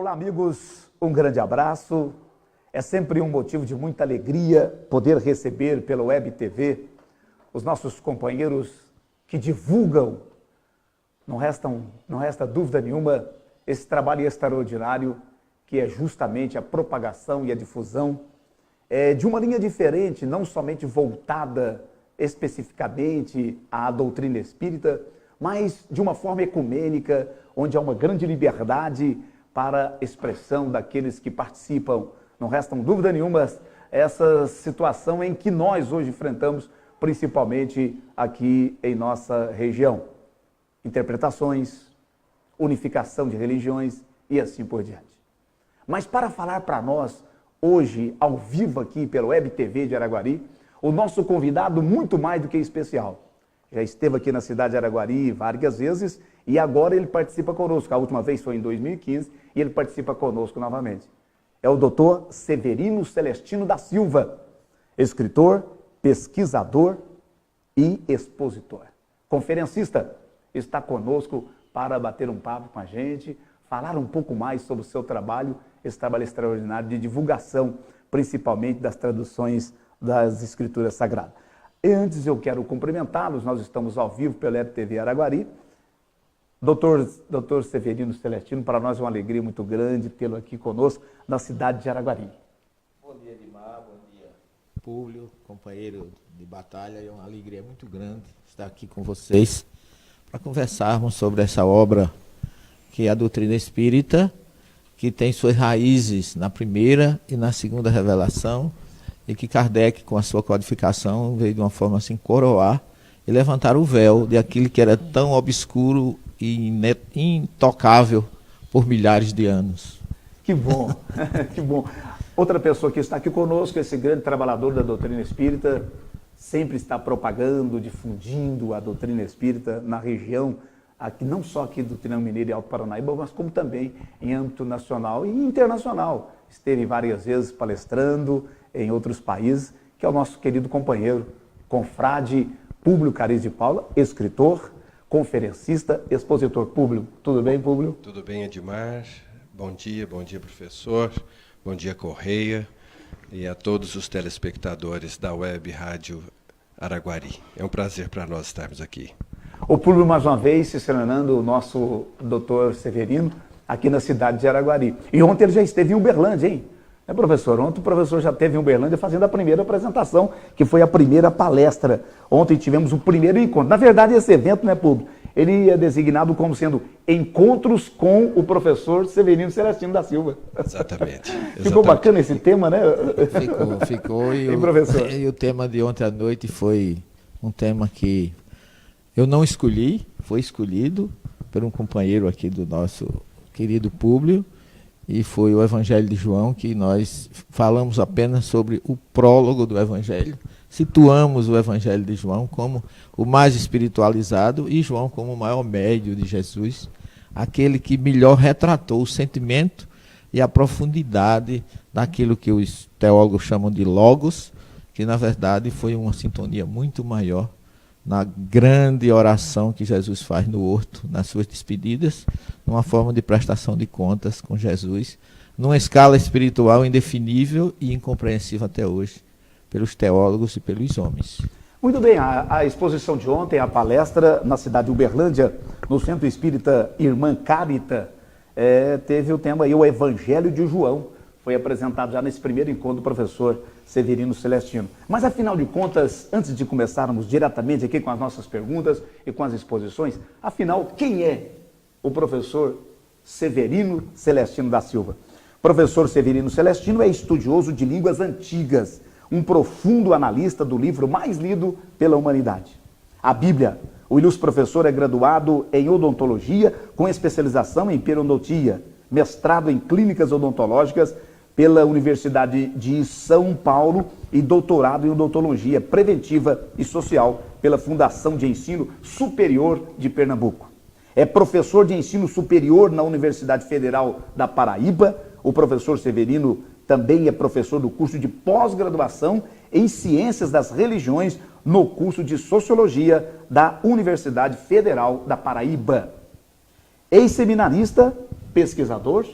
Olá, amigos, um grande abraço. É sempre um motivo de muita alegria poder receber pela Web TV os nossos companheiros que divulgam, não resta dúvida nenhuma, esse trabalho extraordinário que é justamente a propagação e a difusão de uma linha diferente, não somente voltada especificamente à doutrina espírita, mas de uma forma ecumênica, onde há uma grande liberdade para a expressão daqueles que participam. Não restam dúvida nenhuma essa situação em que nós hoje enfrentamos, principalmente aqui em nossa região. Interpretações, unificação de religiões e assim por diante. Mas para falar para nós, hoje, ao vivo aqui pela Web TV de Araguari, o nosso convidado muito mais do que especial. Já esteve aqui na cidade de Araguari várias vezes e agora ele participa conosco. A última vez foi em 2015 e ele participa conosco novamente. É o Dr. Severino Celestino da Silva, escritor, pesquisador e expositor. Conferencista, está conosco para bater um papo com a gente, falar um pouco mais sobre o seu trabalho, esse trabalho extraordinário de divulgação, principalmente das traduções das Escrituras Sagradas. E antes eu quero cumprimentá-los, nós estamos ao vivo pela Web TV Araguari. Doutor Severino Celestino, para nós é uma alegria muito grande tê-lo aqui conosco na cidade de Araguari. Bom dia, Edmar, bom dia, Públio, companheiro de batalha. É uma alegria muito grande estar aqui com vocês para conversarmos sobre essa obra que é a doutrina espírita, que tem suas raízes na primeira e na segunda revelação, e que Kardec, com a sua codificação, veio de uma forma assim coroar e levantar o véu de aquilo que era tão obscuro e intocável por milhares de anos. Que bom, que bom. Outra pessoa que está aqui conosco, esse grande trabalhador da doutrina espírita, sempre está propagando, difundindo a doutrina espírita na região, aqui, não só aqui do Triângulo Mineiro e Alto Paranaíba, mas como também em âmbito nacional e internacional. Esteve várias vezes palestrando em outros países, que é o nosso querido companheiro, confrade Públio Caris de Paula, escritor, conferencista, expositor. Públio, tudo bem, Públio? Tudo bem, Edmar. Bom dia, professor. Bom dia, Correia. E a todos os telespectadores da Web Rádio Araguari. É um prazer para nós estarmos aqui. O Públio, mais uma vez, se estrenando o nosso doutor Severino, aqui na cidade de Araguari. E ontem ele já esteve em Uberlândia, hein? Professor? Ontem o professor já esteve em Uberlândia fazendo a primeira apresentação, que foi a primeira palestra. Ontem tivemos o primeiro encontro. Na verdade, esse evento, né, Públio? Ele é designado como sendo Encontros com o professor Severino Celestino da Silva. Exatamente. Ficou bacana esse tema, né? Ficou. E professor? E o tema de ontem à noite foi um tema que eu não escolhi, foi escolhido por um companheiro aqui do nosso querido Públio, e foi o Evangelho de João, que nós falamos apenas sobre o prólogo do Evangelho. Situamos o Evangelho de João como o mais espiritualizado e João como o maior médio de Jesus, aquele que melhor retratou o sentimento e a profundidade daquilo que os teólogos chamam de logos, que na verdade foi uma sintonia muito maior na grande oração que Jesus faz no horto, nas suas despedidas, numa forma de prestação de contas com Jesus, numa escala espiritual indefinível e incompreensível até hoje, pelos teólogos e pelos homens. Muito bem, a exposição de ontem, a palestra na cidade de Uberlândia, no Centro Espírita Irmã Carita, teve o tema aí, o Evangelho de João. Foi apresentado já nesse primeiro encontro do professor Severino Celestino. Mas, afinal de contas, antes de começarmos diretamente aqui com as nossas perguntas e com as exposições, afinal, quem é o professor Severino Celestino da Silva? Professor Severino Celestino é estudioso de línguas antigas, um profundo analista do livro mais lido pela humanidade, a Bíblia. O ilustre professor é graduado em odontologia, com especialização em periodontia, mestrado em clínicas odontológicas pela Universidade de São Paulo e doutorado em odontologia preventiva e social pela Fundação de Ensino Superior de Pernambuco. É professor de ensino superior na Universidade Federal da Paraíba. O professor Severino também é professor do curso de pós-graduação em Ciências das Religiões no curso de Sociologia da Universidade Federal da Paraíba. Ex-seminarista, pesquisador,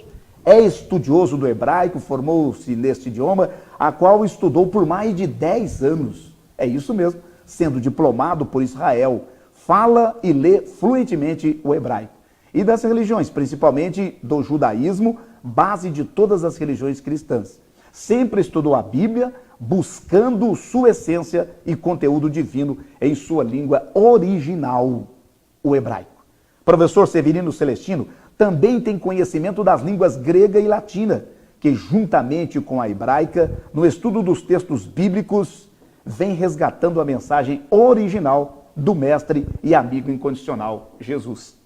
É estudioso do hebraico, formou-se neste idioma, a qual estudou por mais de 10 anos. É isso mesmo, sendo diplomado por Israel. Fala e lê fluentemente o hebraico. E das religiões, principalmente do judaísmo, base de todas as religiões cristãs. Sempre estudou a Bíblia, buscando sua essência e conteúdo divino em sua língua original, o hebraico. Professor Severino Celestino também tem conhecimento das línguas grega e latina, que juntamente com a hebraica, no estudo dos textos bíblicos, vem resgatando a mensagem original do mestre e amigo incondicional, Jesus.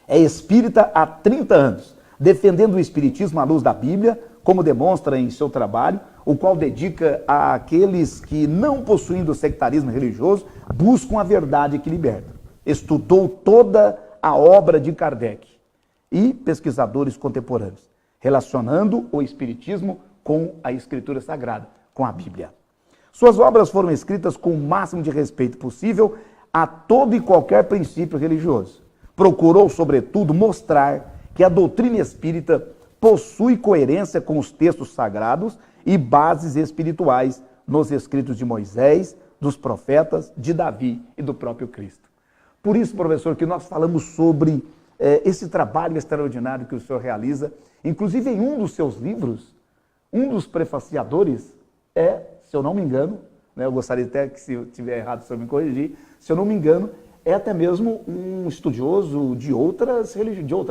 É espírita há 30 anos, defendendo o espiritismo à luz da Bíblia, como demonstra em seu trabalho, o qual dedica àqueles que, não possuindo sectarismo religioso, buscam a verdade que liberta. Estudou toda a obra de Kardec e pesquisadores contemporâneos, relacionando o espiritismo com a Escritura Sagrada, com a Bíblia. Suas obras foram escritas com o máximo de respeito possível a todo e qualquer princípio religioso. Procurou, sobretudo, mostrar que a doutrina espírita possui coerência com os textos sagrados e bases espirituais nos escritos de Moisés, dos profetas, de Davi e do próprio Cristo. Por isso, professor, que nós falamos sobre esse trabalho extraordinário que o senhor realiza, inclusive em um dos seus livros, um dos prefaciadores se eu não me engano, eu gostaria até que, se eu estiver errado, o senhor me corrigir, se eu não me engano, é até mesmo um estudioso de outra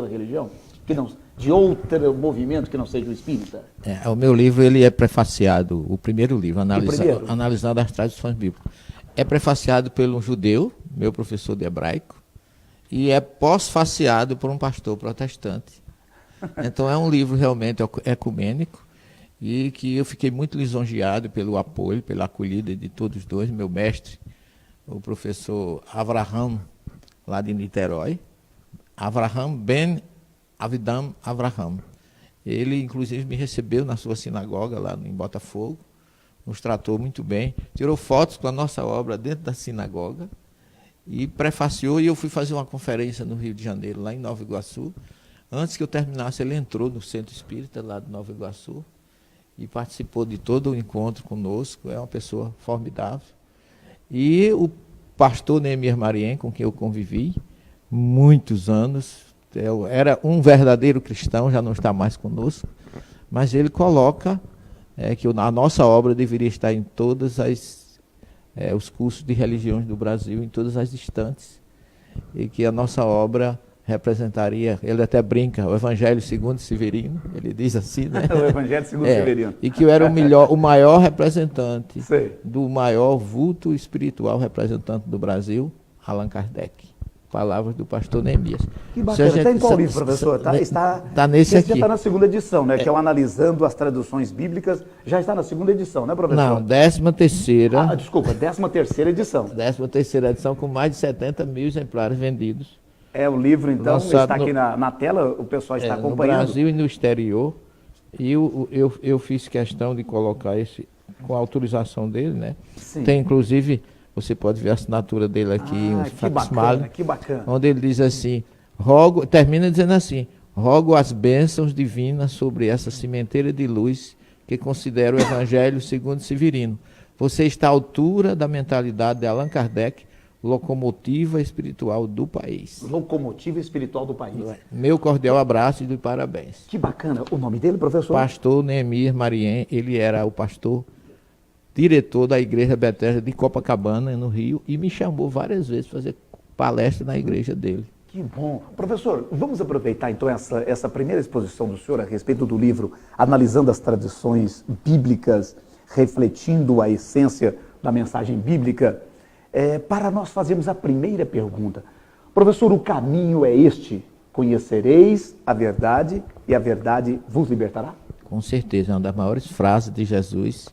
religião, de outro movimento que não seja o espírita. O meu livro ele é prefaciado, o primeiro livro, analisando as tradições bíblicas. É prefaciado pelo judeu, meu professor de hebraico, e é pós-faciado por um pastor protestante. Então é um livro realmente ecumênico, e que eu fiquei muito lisonjeado pelo apoio, pela acolhida de todos os dois, meu mestre, o professor Avraham, lá de Niterói, Avraham Ben Avidam Avraham. Ele, inclusive, me recebeu na sua sinagoga, lá em Botafogo, nos tratou muito bem, tirou fotos com a nossa obra dentro da sinagoga e prefaciou, e eu fui fazer uma conferência no Rio de Janeiro, lá em Nova Iguaçu. Antes que eu terminasse, ele entrou no Centro Espírita, lá de Nova Iguaçu, e participou de todo o encontro conosco. É uma pessoa formidável. E o pastor Neemias Mariem, com quem eu convivi muitos anos, era um verdadeiro cristão, já não está mais conosco, mas ele coloca que a nossa obra deveria estar em todos os cursos de religiões do Brasil, em todas as instantes, e que a nossa obra representaria, ele até brinca, o Evangelho segundo Severino, ele diz assim, né? O Evangelho segundo Severino. E que eu era o maior representante do maior vulto espiritual representante do Brasil, Allan Kardec. Palavras do pastor Neemias. Que bacana. Está em qual livro, professor? Está nesse aqui. Já está na segunda edição, né? Que é o Analisando as Traduções Bíblicas. Já está na segunda edição, né, professor? Não, 13ª. Desculpa, 13ª edição. 13ª edição, com mais de 70 mil exemplares vendidos. O livro, então, está aqui na tela, o pessoal está acompanhando. No Brasil e no exterior. E eu fiz questão de colocar esse, com a autorização dele, né? Sim. Tem, inclusive, você pode ver a assinatura dele aqui, que bacana. Onde ele diz assim, termina dizendo assim: rogo as bênçãos divinas sobre essa sementeira de luz que considero o Evangelho segundo Severino. Você está à altura da mentalidade de Allan Kardec, locomotiva espiritual do país. Locomotiva espiritual do país. Meu cordial abraço e de parabéns. Que bacana. O nome dele, professor? Pastor Neemias Mariem, ele era o pastor diretor da Igreja Bethesda de Copacabana, no Rio, e me chamou várias vezes para fazer palestra na igreja dele. Que bom. Professor, vamos aproveitar então essa primeira exposição do senhor a respeito do livro Analisando as Tradições Bíblicas, refletindo a essência da mensagem bíblica, para nós fazermos a primeira pergunta. Professor, o caminho é este: conhecereis a verdade e a verdade vos libertará? Com certeza, é uma das maiores frases de Jesus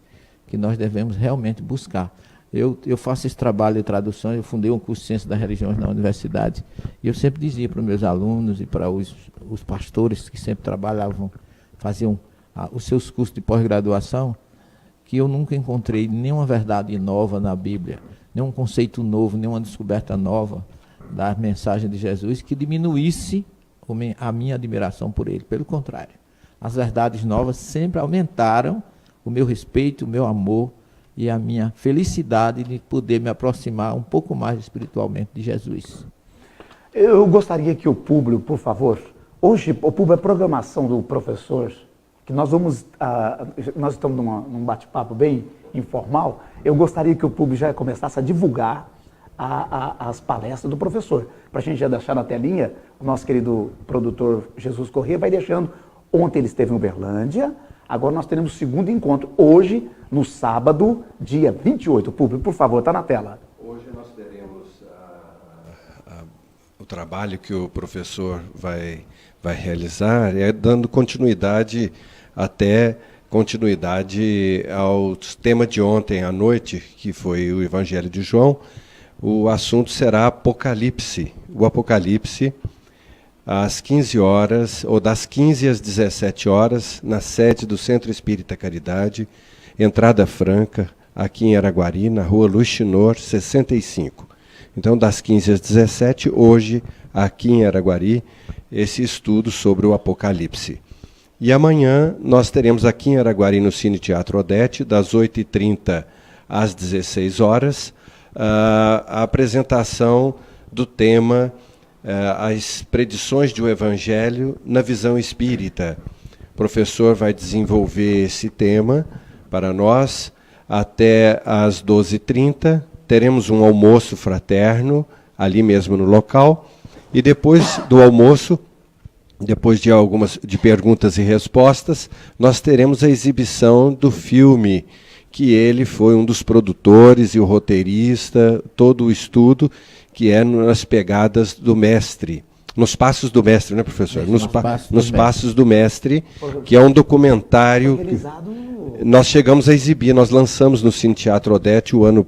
que nós devemos realmente buscar. Eu faço esse trabalho de tradução, eu fundei um curso de Ciência das Religiões na universidade, e eu sempre dizia para os meus alunos e para os pastores que sempre trabalhavam, faziam os seus cursos de pós-graduação, que eu nunca encontrei nenhuma verdade nova na Bíblia, nenhum conceito novo, nenhuma descoberta nova da mensagem de Jesus que diminuísse a minha admiração por ele. Pelo contrário, as verdades novas sempre aumentaram o meu respeito, o meu amor e a minha felicidade de poder me aproximar um pouco mais espiritualmente de Jesus. Eu gostaria que o público, por favor, hoje o público é programação do professor, que nós estamos num bate-papo bem informal. Eu gostaria que o público já começasse a divulgar as palestras do professor. Para a gente já deixar na telinha, o nosso querido produtor Jesus Corrêa vai deixando. Ontem ele esteve em Uberlândia, agora nós teremos o segundo encontro, hoje, no sábado, dia 28. Público, por favor, está na tela. Hoje nós teremos o trabalho que o professor vai realizar, dando continuidade ao tema de ontem à noite, que foi o Evangelho de João. O assunto será Apocalipse. O Apocalipse, às 15 horas, ou das 15 às 17 horas, na sede do Centro Espírita Caridade, entrada franca, aqui em Araguari, na rua Luiz Chinor, 65. Então, das 15 às 17, hoje, aqui em Araguari, esse estudo sobre o Apocalipse. E amanhã nós teremos aqui em Araguari, no Cine Teatro Odete, das 8h30 às 16 horas, a apresentação do tema As Predições do Evangelho na Visão Espírita. O professor vai desenvolver esse tema para nós até às 12h30. Teremos um almoço fraterno ali mesmo no local. E depois do almoço, depois de perguntas e respostas, nós teremos a exibição do filme, que ele foi um dos produtores e o roteirista, todo o estudo, que é nas pegadas do mestre, nos passos do mestre, né, professor? Nos passos do mestre, que é um documentário. Nós chegamos a exibir, nós lançamos no Cine Teatro Odete o ano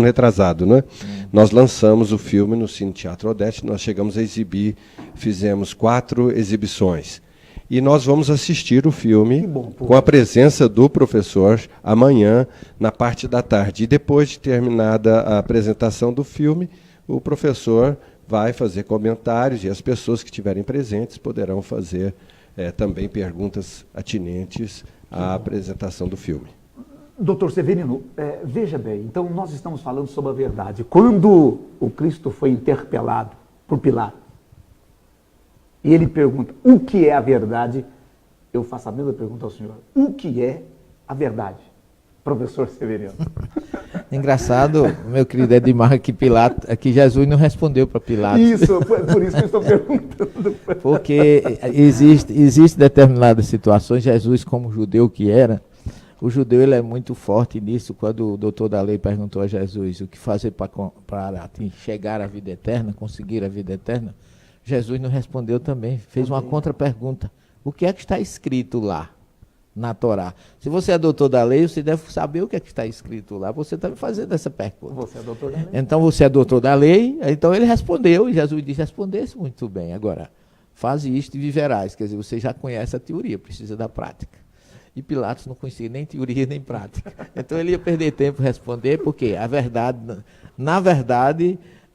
retrasado, né? Nós lançamos o filme no Cine Teatro Odete, nós chegamos a exibir, fizemos 4 exibições. E nós vamos assistir o filme com a presença do professor amanhã, na parte da tarde. E depois de terminada a apresentação do filme, o professor vai fazer comentários e as pessoas que estiverem presentes poderão fazer também perguntas atinentes à apresentação do filme. Doutor Severino, veja bem, então nós estamos falando sobre a verdade. Quando o Cristo foi interpelado por Pilatos, e ele pergunta, o que é a verdade? Eu faço a mesma pergunta ao senhor. O que é a professor Severino? Engraçado, meu querido Edmar, que Jesus não respondeu para Pilatos. Isso, por isso que eu estou perguntando. Porque existe determinadas situações, Jesus como judeu que era, o judeu ele é muito forte nisso. Quando o doutor da lei perguntou a Jesus o que fazer para chegar à vida eterna, conseguir a vida eterna, Jesus não respondeu também, fez uma contra-pergunta. O que é que está escrito lá na Torá? Se você é doutor da lei, você deve saber o que é que está escrito lá. Você está me fazendo essa pergunta. Você é doutor da lei? Então você é doutor da lei, então ele respondeu, e Jesus disse, respondesse muito bem. Agora, faz isto e viverás. Quer dizer, você já conhece a teoria, precisa da prática. E Pilatos não conhecia nem teoria nem prática. Então ele ia perder tempo responder, porque a verdade,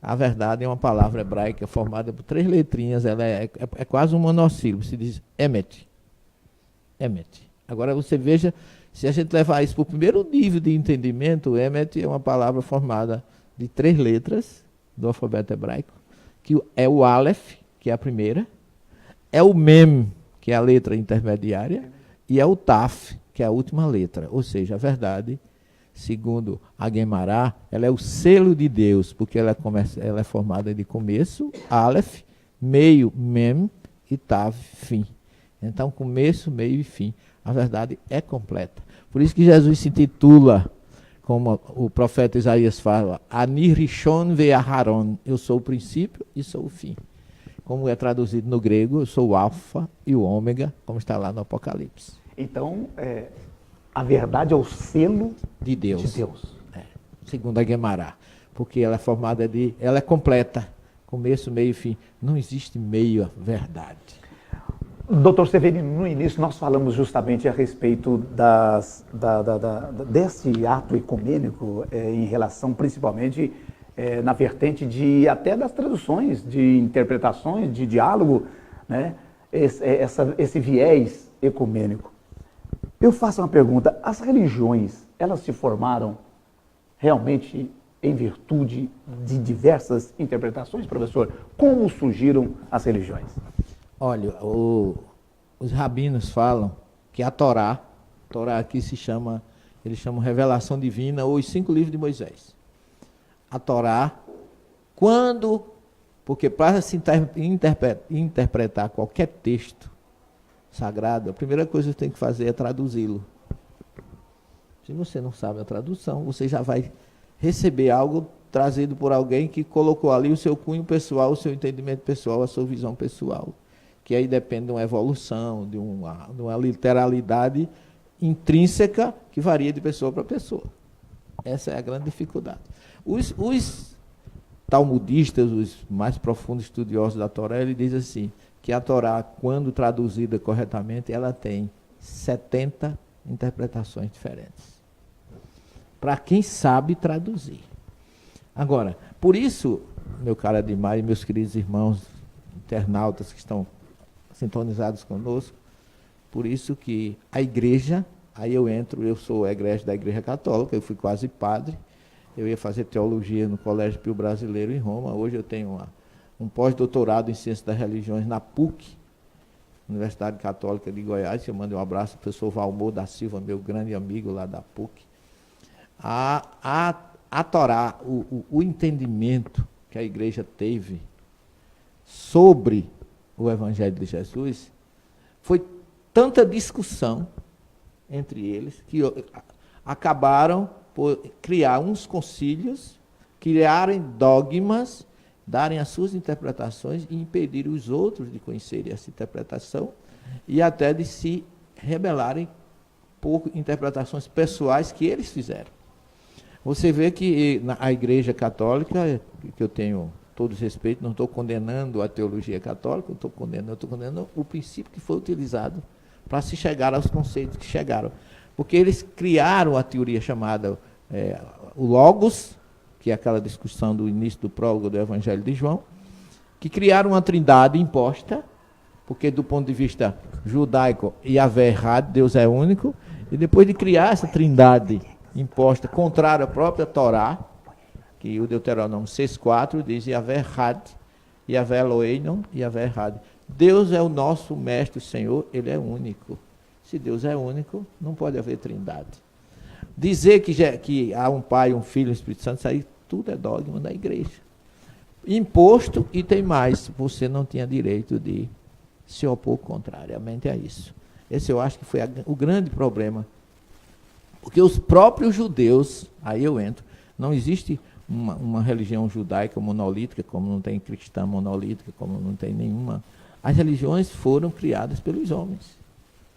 a verdade é uma palavra hebraica formada por 3 letrinhas, ela é quase um monossílabo, se diz emet. Emet. Agora você veja, se a gente levar isso para o primeiro nível de entendimento, o emet é uma palavra formada de 3 letras do alfabeto hebraico, que é o Aleph, que é a primeira, é o Mem, que é a letra intermediária, e é o Taf, que é a última letra. Ou seja, a verdade, segundo a Guemará, ela é o selo de Deus, porque ela é formada de começo, Aleph, meio, Mem, e Tav, fim. Então, começo, meio e fim. A verdade é completa. Por isso que Jesus se intitula, como o profeta Isaías fala, Ani Rishon ve'Aharon, eu sou o princípio e sou o fim. Como é traduzido no grego, eu sou o alfa e o ômega, como está lá no Apocalipse. Então, a verdade é o selo de Deus. Segundo a Guemará. Porque ela é formada ela é completa. Começo, meio e fim. Não existe meio à verdade. Doutor Severino, no início nós falamos justamente a respeito desse ato ecumênico em relação principalmente na vertente até das traduções, de interpretações, de diálogo né, esse viés ecumênico. Eu faço uma pergunta: as religiões, elas se formaram realmente em virtude de diversas interpretações, professor? Como surgiram as religiões? Olha, os rabinos falam que a Torá aqui eles chamam Revelação Divina, ou os 5 livros de Moisés. A Torá, porque para se interpretar qualquer texto sagrado, a primeira coisa que você tem que fazer é traduzi-lo. Se você não sabe a tradução, você já vai receber algo trazido por alguém que colocou ali o seu cunho pessoal, o seu entendimento pessoal, a sua visão pessoal, que aí depende de uma evolução, de uma literalidade intrínseca que varia de pessoa para pessoa. Essa é a grande dificuldade. Os talmudistas, os mais profundos estudiosos da Torá, ele diz assim, que a Torá, quando traduzida corretamente, ela tem 70 interpretações diferentes. Para quem sabe traduzir. Agora, por isso, meu caro Ademar e meus queridos irmãos internautas que estão sintonizados conosco, por isso que a igreja, aí eu sou egrégio da Igreja Católica, eu fui quase padre, eu ia fazer teologia no Colégio Pio Brasileiro em Roma, hoje eu tenho um pós-doutorado em Ciências das Religiões na PUC, Universidade Católica de Goiás, eu mando um abraço ao professor Valmor da Silva, meu grande amigo lá da PUC. A Torá, o entendimento que a igreja teve sobre o Evangelho de Jesus, foi tanta discussão entre eles, que acabaram por criar uns concílios, criarem dogmas, darem as suas interpretações e impedir os outros de conhecerem essa interpretação e até de se rebelarem por interpretações pessoais que eles fizeram. Você vê que a Igreja Católica, que eu tenho todos respeito, não estou condenando a teologia católica, eu estou condenando o princípio que foi utilizado para se chegar aos conceitos que chegaram. Porque eles criaram a teoria chamada o Logos, que é aquela discussão do início do prólogo do Evangelho de João, que criaram uma trindade imposta, porque do ponto de vista judaico, Yahvé Had, Deus é único, e depois de criar essa trindade imposta, contrária à própria Torá, que o Deuteronômio 6,4 diz Yahvé Had, Yahvé Eloheinu, Yahvé Had. Deus é o nosso mestre, o Senhor, ele é único. Se Deus é único, não pode haver trindade. Dizer que há um Pai, um Filho, um Espírito Santo, isso aí tudo é dogma da igreja. Imposto, e tem mais, você não tinha direito de se opor contrariamente a isso. Esse eu acho que foi o grande problema. Porque os próprios judeus, aí eu entro, não existe uma religião judaica monolítica, como não tem cristã monolítica, como não tem nenhuma. As religiões foram criadas pelos homens.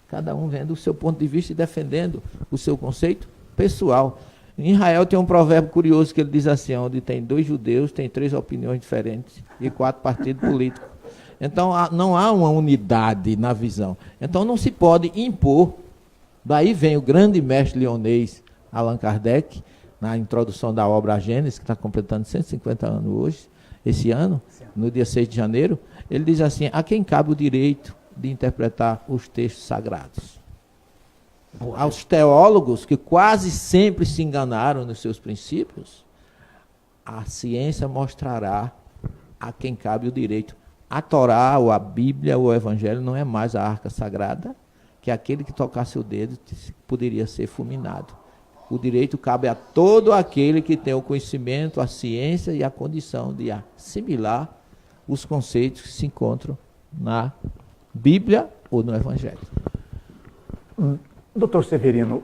Cada um vendo o seu ponto de vista e defendendo o seu conceito pessoal. Em Israel tem um provérbio curioso que ele diz assim, onde tem 2 judeus, tem 3 opiniões diferentes e 4 partidos políticos. Então não há uma unidade na visão. Então não se pode impor. Daí vem o grande mestre leonês Allan Kardec, na introdução da obra A Gênese, que está completando 150 anos hoje, esse ano, no dia 6 de janeiro, ele diz assim, a quem cabe o direito de interpretar os textos sagrados? Aos teólogos, que quase sempre se enganaram nos seus princípios, a ciência mostrará a quem cabe o direito. A Torá, ou a Bíblia, ou o Evangelho não é mais a arca sagrada, que aquele que tocasse o dedo poderia ser fulminado. O direito cabe a todo aquele que tem o conhecimento, a ciência e a condição de assimilar os conceitos que se encontram na Bíblia ou no Evangelho. Doutor Severino,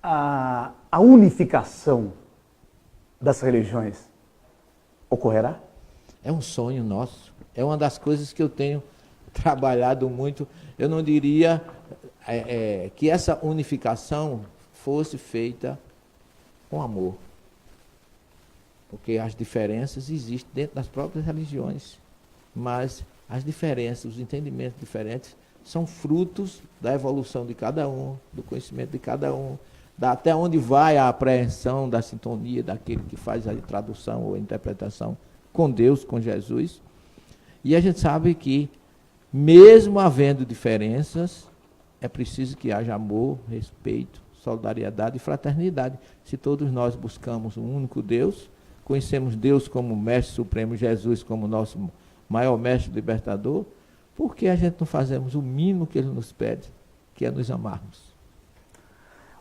a unificação das religiões ocorrerá? É um sonho nosso. É uma das coisas que eu tenho trabalhado muito. Eu não diria que essa unificação fosse feita com amor. Porque as diferenças existem dentro das próprias religiões. Mas as diferenças, os entendimentos diferentes, são frutos da evolução de cada um, do conhecimento de cada um, até onde vai a apreensão da sintonia daquele que faz a tradução ou a interpretação com Deus, com Jesus. E a gente sabe que, mesmo havendo diferenças, é preciso que haja amor, respeito, solidariedade e fraternidade. Se todos nós buscamos um único Deus, conhecemos Deus como Mestre Supremo, Jesus como nosso maior Mestre Libertador, por que a gente não fazemos o mínimo que Ele nos pede, que é nos amarmos?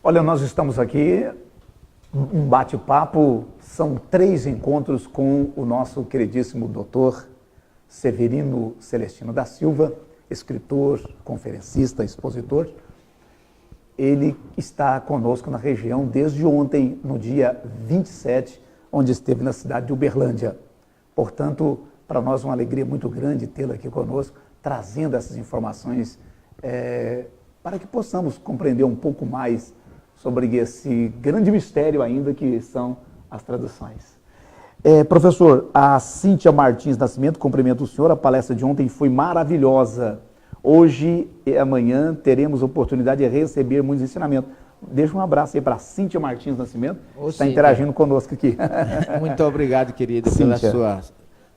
Olha, nós estamos aqui, um bate-papo, são 3 encontros com o nosso queridíssimo doutor Severino Celestino da Silva, escritor, conferencista, expositor. Ele está conosco na região desde ontem, no dia 27, onde esteve na cidade de Uberlândia. Portanto, para nós é uma alegria muito grande tê-lo aqui conosco, trazendo essas informações para que possamos compreender um pouco mais sobre esse grande mistério ainda que são as traduções. Professor, a Cíntia Martins Nascimento, cumprimento o senhor, a palestra de ontem foi maravilhosa. Hoje e amanhã teremos oportunidade de receber muitos ensinamentos. Deixa um abraço aí para a Cíntia Martins Nascimento, que está interagindo conosco aqui. Muito obrigado, querido, pelo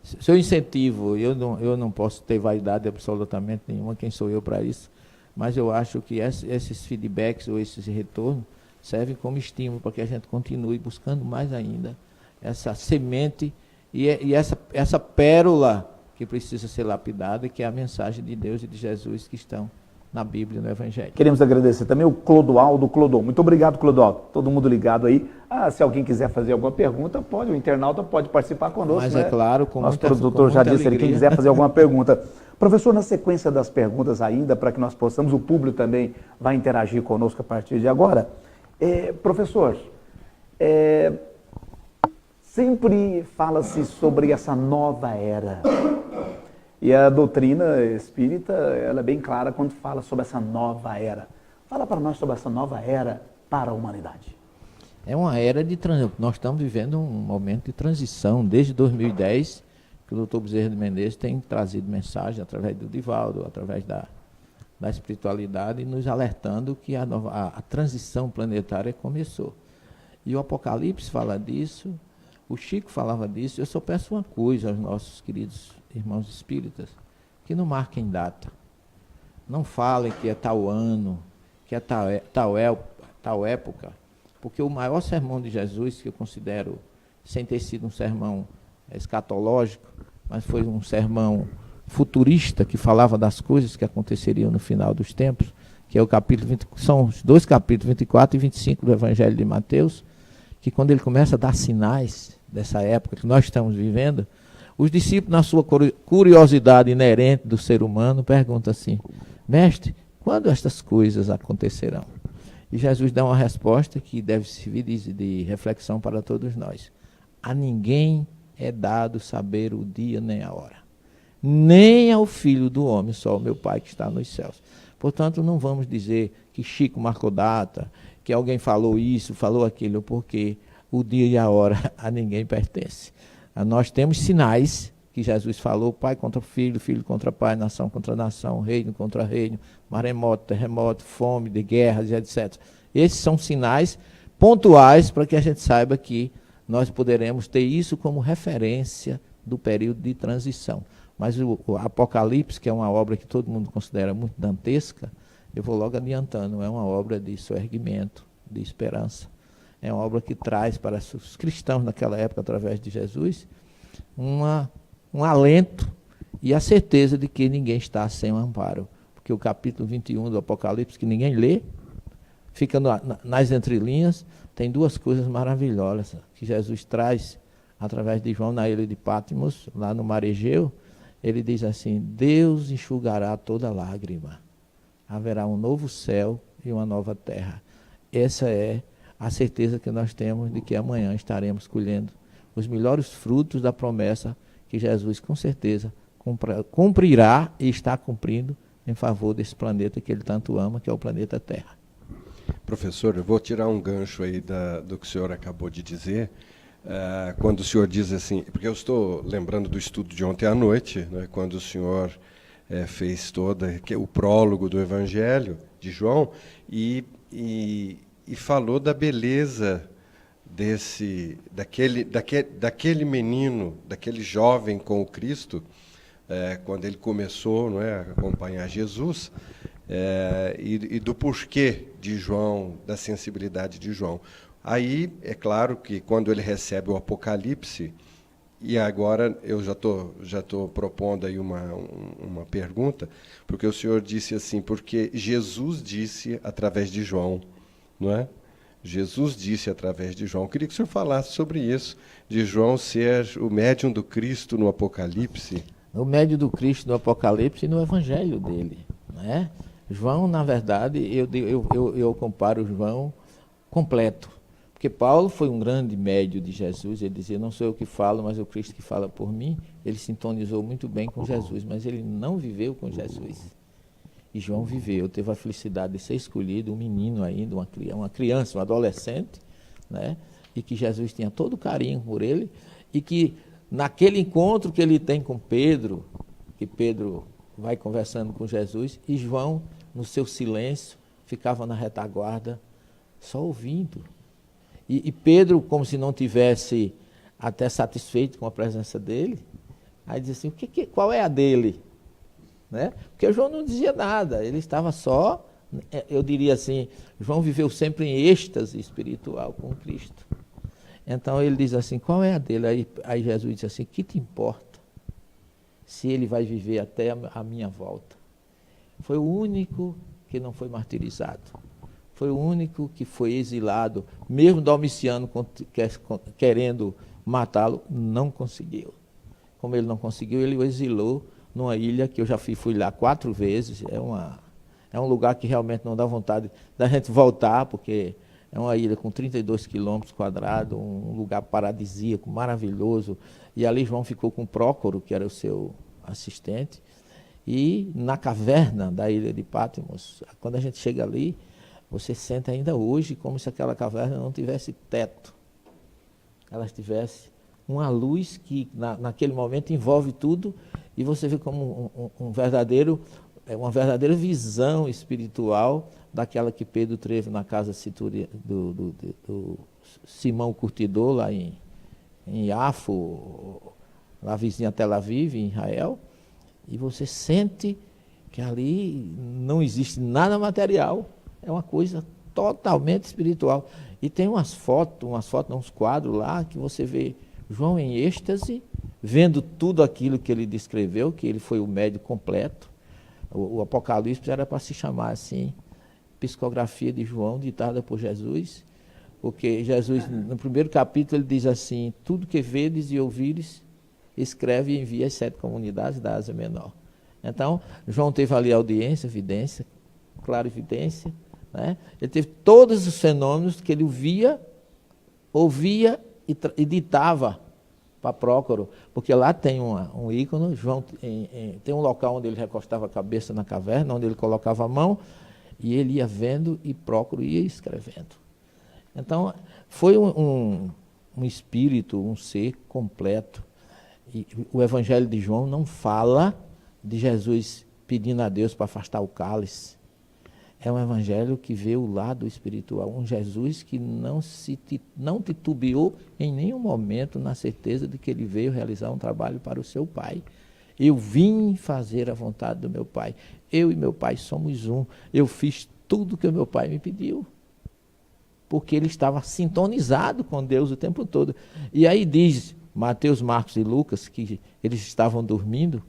seu incentivo. Eu não posso ter vaidade absolutamente nenhuma, quem sou eu para isso? Mas eu acho que esses feedbacks ou esses retornos servem como estímulo para que a gente continue buscando mais ainda essa semente e essa pérola que precisa ser lapidada, que é a mensagem de Deus e de Jesus que estão na Bíblia, no Evangelho. Queremos agradecer também o Clodoaldo Clodon. Muito obrigado, Clodoaldo. Todo mundo ligado aí. Se alguém quiser fazer alguma pergunta, o internauta pode participar conosco. Mas né? É claro, com nosso muita, produtor com já muita disse ali, quem quiser fazer alguma pergunta. Professor, na sequência das perguntas ainda, para que nós possamos, o público também vai interagir conosco a partir de agora. Professor, sempre fala-se sobre essa nova era. E a doutrina espírita, ela é bem clara quando fala sobre essa nova era. Fala para nós sobre essa nova era para a humanidade. É uma era de transição. Nós estamos vivendo um momento de transição. Desde 2010, que o doutor Bezerra de Menezes tem trazido mensagem através do Divaldo, através da espiritualidade, nos alertando que a transição planetária começou. E o Apocalipse fala disso, o Chico falava disso. Eu só peço uma coisa aos nossos queridos irmãos espíritas, que não marquem data. Não falem que é tal ano, que é tal época, porque o maior sermão de Jesus, que eu considero, sem ter sido um sermão escatológico, mas foi um sermão futurista, que falava das coisas que aconteceriam no final dos tempos, que é o capítulo 20, são os 2 capítulos, 24 e 25 do Evangelho de Mateus, que quando ele começa a dar sinais dessa época que nós estamos vivendo, os discípulos, na sua curiosidade inerente do ser humano, perguntam assim: mestre, quando estas coisas acontecerão? E Jesus dá uma resposta que deve servir de reflexão para todos nós. A ninguém é dado saber o dia nem a hora, nem ao Filho do Homem, só o meu Pai que está nos céus. Portanto, não vamos dizer que Chico marcou data, que alguém falou isso, falou aquilo, porque o dia e a hora a ninguém pertence. Nós temos sinais que Jesus falou: pai contra filho, filho contra pai, nação contra nação, reino contra reino, maremoto, terremoto, fome, de guerras e etc. Esses são sinais pontuais para que a gente saiba que nós poderemos ter isso como referência do período de transição. Mas o Apocalipse, que é uma obra que todo mundo considera muito dantesca, eu vou logo adiantando, é uma obra de soerguimento, de esperança. É uma obra que traz para os cristãos naquela época, através de Jesus, um alento e a certeza de que ninguém está sem um amparo. Porque o capítulo 21 do Apocalipse, que ninguém lê, fica nas entrelinhas, tem 2 coisas maravilhosas que Jesus traz através de João na ilha de Patmos, lá no mar Egeu. Ele diz assim: Deus enxugará toda lágrima, haverá um novo céu e uma nova terra. Essa é a certeza que nós temos de que amanhã estaremos colhendo os melhores frutos da promessa que Jesus, com certeza, cumprirá e está cumprindo em favor desse planeta que ele tanto ama, que é o planeta Terra. Professor, eu vou tirar um gancho aí do que o senhor acabou de dizer, quando o senhor diz assim, porque eu estou lembrando do estudo de ontem à noite, né, quando o senhor fez o prólogo do Evangelho de João e falou da beleza daquele menino, daquele jovem com o Cristo, quando ele começou, não é, a acompanhar Jesus, e do porquê de João, da sensibilidade de João. Aí, é claro que quando ele recebe o Apocalipse, e agora eu já estou propondo aí uma pergunta, porque o senhor disse assim, porque Jesus disse através de João, não é? Jesus disse através de João. Eu queria que o senhor falasse sobre isso, de João ser o médium do Cristo no Apocalipse. O médium do Cristo no Apocalipse e no Evangelho dele, né? João, na verdade, eu comparo João completo. Porque Paulo foi um grande médium de Jesus, ele dizia, não sou eu que falo, mas é o Cristo que fala por mim. Ele sintonizou muito bem com Jesus, mas ele não viveu com Jesus. E João viveu, teve a felicidade de ser escolhido, um menino ainda, uma criança, um adolescente, né? E que Jesus tinha todo o carinho por ele, e que naquele encontro que ele tem com Pedro, que Pedro vai conversando com Jesus, e João, no seu silêncio, ficava na retaguarda, só ouvindo. E Pedro, como se não tivesse até satisfeito com a presença dele, aí diz assim, qual é a dele? Né? Porque João não dizia nada, ele estava só, eu diria assim, João viveu sempre em êxtase espiritual com Cristo. Então ele diz assim, qual é a dele? Aí Jesus diz assim, que te importa se ele vai viver até a minha volta? Foi o único que não foi martirizado. Foi o único que foi exilado, mesmo Domiciano querendo matá-lo, não conseguiu. Como ele não conseguiu, ele o exilou numa ilha que eu já fui lá 4 vezes. É um lugar que realmente não dá vontade da gente voltar, porque é uma ilha com 32 quilômetros quadrados, um lugar paradisíaco, maravilhoso. E ali João ficou com Prócoro, que era o seu assistente. E na caverna da ilha de Patmos, quando a gente chega ali, você sente ainda hoje como se aquela caverna não tivesse teto. Ela tivesse uma luz que naquele momento envolve tudo, e você vê como uma verdadeira visão espiritual daquela que Pedro teve na casa do Simão Curtidor, lá em Iafo, lá vizinha Tel Aviv, em Israel, e você sente que ali não existe nada material. É uma coisa totalmente espiritual. E tem uns quadros lá, que você vê João em êxtase, vendo tudo aquilo que ele descreveu, que ele foi o médium completo. O Apocalipse era para se chamar assim, psicografia de João, ditada por Jesus, porque Jesus, no primeiro capítulo, ele diz assim, tudo que vedes e ouvires, escreve e envia às 7 comunidades da Ásia Menor. Então, João teve ali audiência, evidência, clarividência, né? Ele teve todos os fenômenos que ele via, ouvia e ditava para Prócoro, porque lá tem um ícone, João, tem um local onde ele recostava a cabeça na caverna, onde ele colocava a mão, e ele ia vendo e Prócoro ia escrevendo. Então, foi um espírito, um ser completo. E o Evangelho de João não fala de Jesus pedindo a Deus para afastar o cálice. É um evangelho que vê o lado espiritual, um Jesus que não titubeou em nenhum momento na certeza de que ele veio realizar um trabalho para o seu Pai. Eu vim fazer a vontade do meu Pai. Eu e meu Pai somos um. Eu fiz tudo que o meu Pai me pediu. Porque ele estava sintonizado com Deus o tempo todo. E aí diz Mateus, Marcos e Lucas que eles estavam dormindo.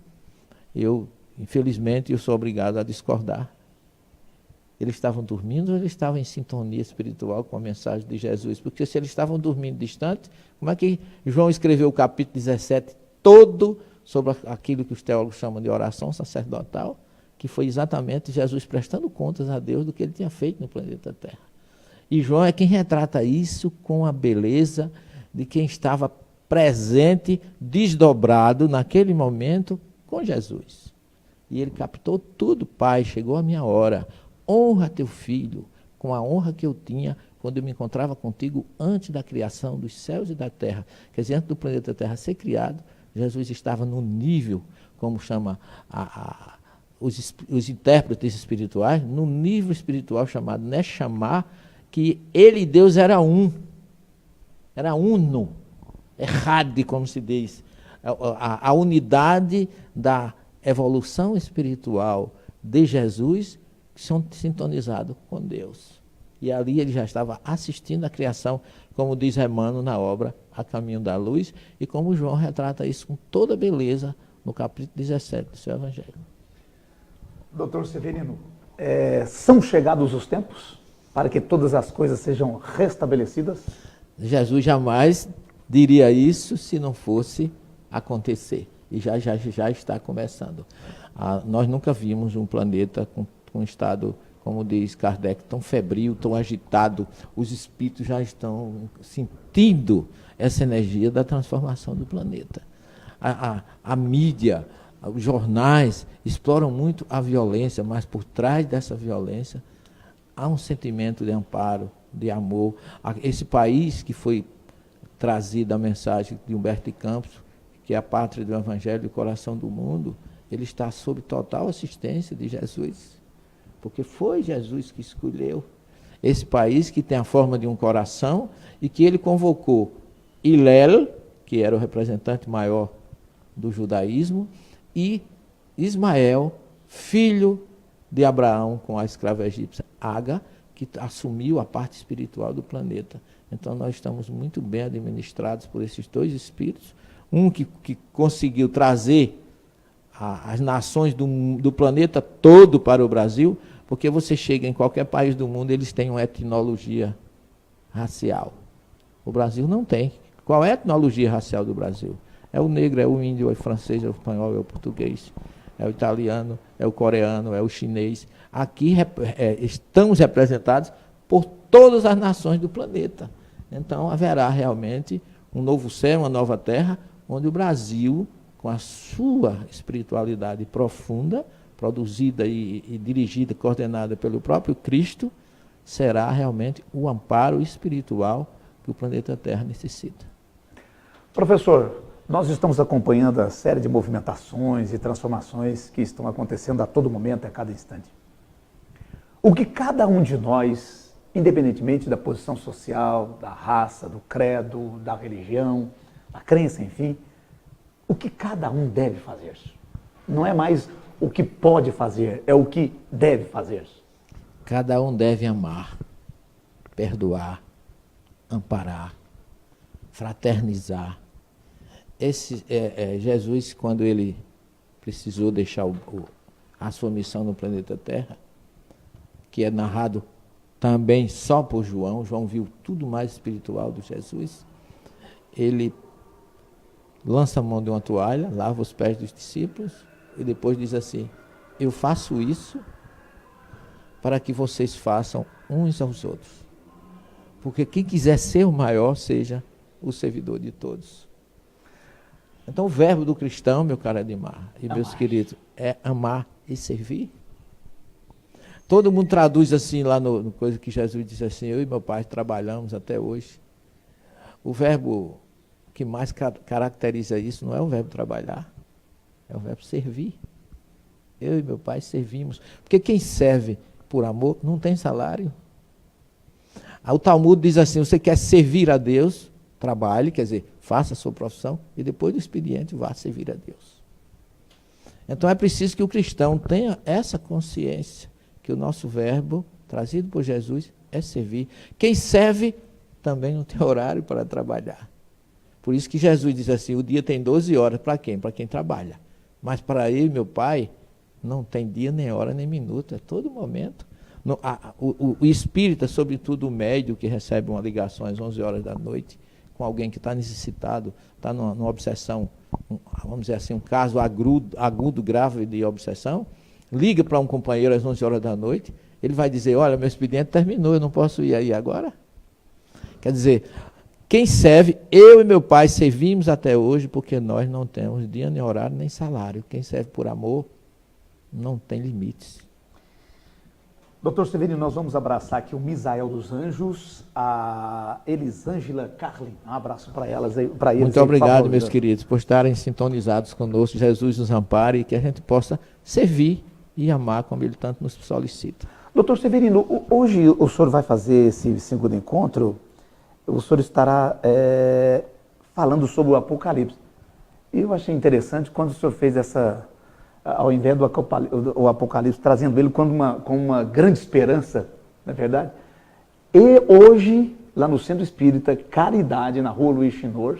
Infelizmente, eu sou obrigado a discordar. Eles estavam dormindo ou eles estavam em sintonia espiritual com a mensagem de Jesus? Porque se eles estavam dormindo distante, como é que João escreveu o capítulo 17 todo sobre aquilo que os teólogos chamam de oração sacerdotal, que foi exatamente Jesus prestando contas a Deus do que ele tinha feito no planeta Terra. E João é quem retrata isso com a beleza de quem estava presente, desdobrado naquele momento com Jesus. E ele captou tudo. Pai, chegou a minha hora. Honra teu filho com a honra que eu tinha quando eu me encontrava contigo antes da criação dos céus e da terra. Quer dizer, antes do planeta Terra ser criado, Jesus estava no nível, como chama os intérpretes espirituais, no nível espiritual chamado Neshama, que ele e Deus era um. Era uno. Errade, como se diz. a unidade da evolução espiritual de Jesus, que são sintonizados com Deus. E ali ele já estava assistindo a criação, como diz Emmanuel na obra A Caminho da Luz, e como João retrata isso com toda beleza no capítulo 17 do seu Evangelho. Doutor Severino, são chegados os tempos para que todas as coisas sejam restabelecidas? Jesus jamais diria isso se não fosse acontecer. E já está começando. Nós nunca vimos um planeta com um estado, como diz Kardec, tão febril, tão agitado. Os espíritos já estão sentindo essa energia da transformação do planeta. A mídia, os jornais exploram muito a violência, mas por trás dessa violência há um sentimento de amparo, de amor. Esse país que foi trazido a mensagem de Humberto de Campos, que é a pátria do Evangelho e o coração do mundo, ele está sob total assistência de Jesus, porque foi Jesus que escolheu esse país que tem a forma de um coração e que ele convocou Hillel, que era o representante maior do judaísmo, e Ismael, filho de Abraão com a escrava egípcia Agar, que assumiu a parte espiritual do planeta. Então nós estamos muito bem administrados por esses dois espíritos, um que conseguiu trazer as nações do planeta todo para o Brasil, porque você chega em qualquer país do mundo, eles têm uma etnologia racial. O Brasil não tem. Qual é a etnologia racial do Brasil? É o negro, é o índio, é o francês, é o espanhol, é o português, é o italiano, é o coreano, é o chinês. Aqui estamos representados por todas as nações do planeta. Então haverá realmente um novo céu, uma nova terra, onde o Brasil, com a sua espiritualidade profunda, produzida e dirigida, coordenada pelo próprio Cristo, será realmente o amparo espiritual que o planeta Terra necessita. Professor, nós estamos acompanhando a série de movimentações e transformações que estão acontecendo a todo momento, a cada instante. O que cada um de nós, independentemente da posição social, da raça, do credo, da religião, da crença, enfim, o que cada um deve fazer. Não é mais o que pode fazer, é o que deve fazer. Cada um deve amar, perdoar, amparar, fraternizar. Jesus, quando ele precisou deixar a sua missão no planeta Terra, que é narrado também só por João viu tudo mais espiritual do Jesus, ele lança a mão de uma toalha, lava os pés dos discípulos e depois diz assim: eu faço isso para que vocês façam uns aos outros, porque quem quiser ser o maior, seja o servidor de todos. Então o verbo do cristão, meu caro Edmar e meus queridos, é amar e servir. Todo mundo traduz assim lá no coisa que Jesus disse assim: eu e meu pai trabalhamos até hoje. O verbo que mais caracteriza isso não é o verbo trabalhar, é o verbo servir. Eu e meu pai servimos. Porque quem serve por amor não tem salário. O Talmud diz assim: você quer servir a Deus, trabalhe, quer dizer, faça a sua profissão e depois do expediente vá servir a Deus. Então é preciso que o cristão tenha essa consciência que o nosso verbo, trazido por Jesus, é servir. Quem serve também não tem horário para trabalhar. Por isso que Jesus diz assim: o dia tem 12 horas para quem? Para quem trabalha. Mas para eu e meu pai, não tem dia, nem hora, nem minuto, é todo momento. O espírita, sobretudo o médium, que recebe uma ligação às 11 horas da noite, com alguém que está necessitado, está numa obsessão, vamos dizer assim, um caso agudo, grave de obsessão, liga para um companheiro às 11 horas da noite, ele vai dizer: olha, meu expediente terminou, eu não posso ir aí agora. Quer dizer, quem serve, eu e meu pai servimos até hoje, porque nós não temos dia, nem horário, nem salário. Quem serve por amor não tem limites. Doutor Severino, nós vamos abraçar aqui o Misael dos Anjos, a Elisângela Carlin. Um abraço para elas, para eles. Muito obrigado, meus queridos, por estarem sintonizados conosco. Jesus nos ampare e que a gente possa servir e amar como ele tanto nos solicita. Doutor Severino, hoje o senhor vai fazer esse segundo encontro, o senhor estará falando sobre o Apocalipse. Eu achei interessante quando o senhor fez essa, ao invés do o Apocalipse, trazendo ele com uma grande esperança, não é verdade? E hoje, lá no Centro Espírita Caridade, na rua Luiz Chinor,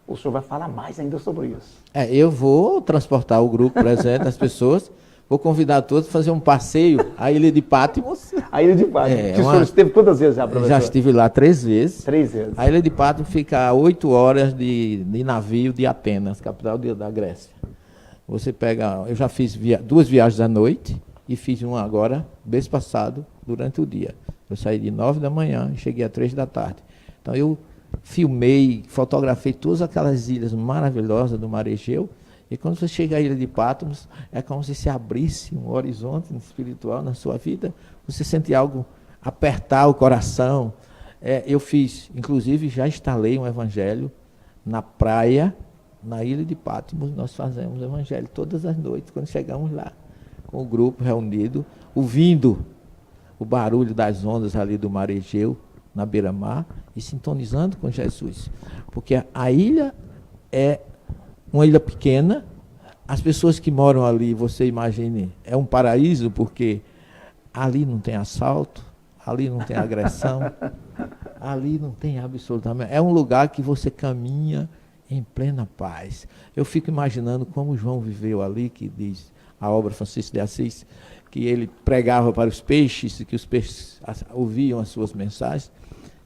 o senhor vai falar mais ainda sobre isso. Eu vou transportar o grupo presente, as pessoas, vou convidar todos a fazer um passeio à Ilha de Patmos. A Ilha de Patmos. Que o senhor esteve quantas vezes já, professor? Já estive lá 3 vezes. 3 vezes. A Ilha de Patmos fica a 8 horas de navio de Atenas, capital da Grécia. Você pega, eu já fiz 2 viagens à noite e fiz uma agora, mês passado, durante o dia. Eu saí de 9 da manhã e cheguei às 3 da tarde. Então eu filmei, fotografei todas aquelas ilhas maravilhosas do Mar Egeu. E quando você chega à Ilha de Patmos, é como se se abrisse um horizonte espiritual na sua vida. Você sente algo apertar o coração. Eu fiz, inclusive, já instalei um evangelho na praia, na Ilha de Patmos. Nós fazemos evangelho todas as noites, quando chegamos lá, com o grupo reunido, ouvindo o barulho das ondas ali do Mar Egeu, na beira-mar, e sintonizando com Jesus. Porque a ilha é uma ilha pequena, as pessoas que moram ali, você imagine, é um paraíso, porque ali não tem assalto, ali não tem agressão, ali não tem absolutamente... É um lugar que você caminha em plena paz. Eu fico imaginando como João viveu ali, que diz a obra Francisco de Assis, que ele pregava para os peixes, e que os peixes ouviam as suas mensagens.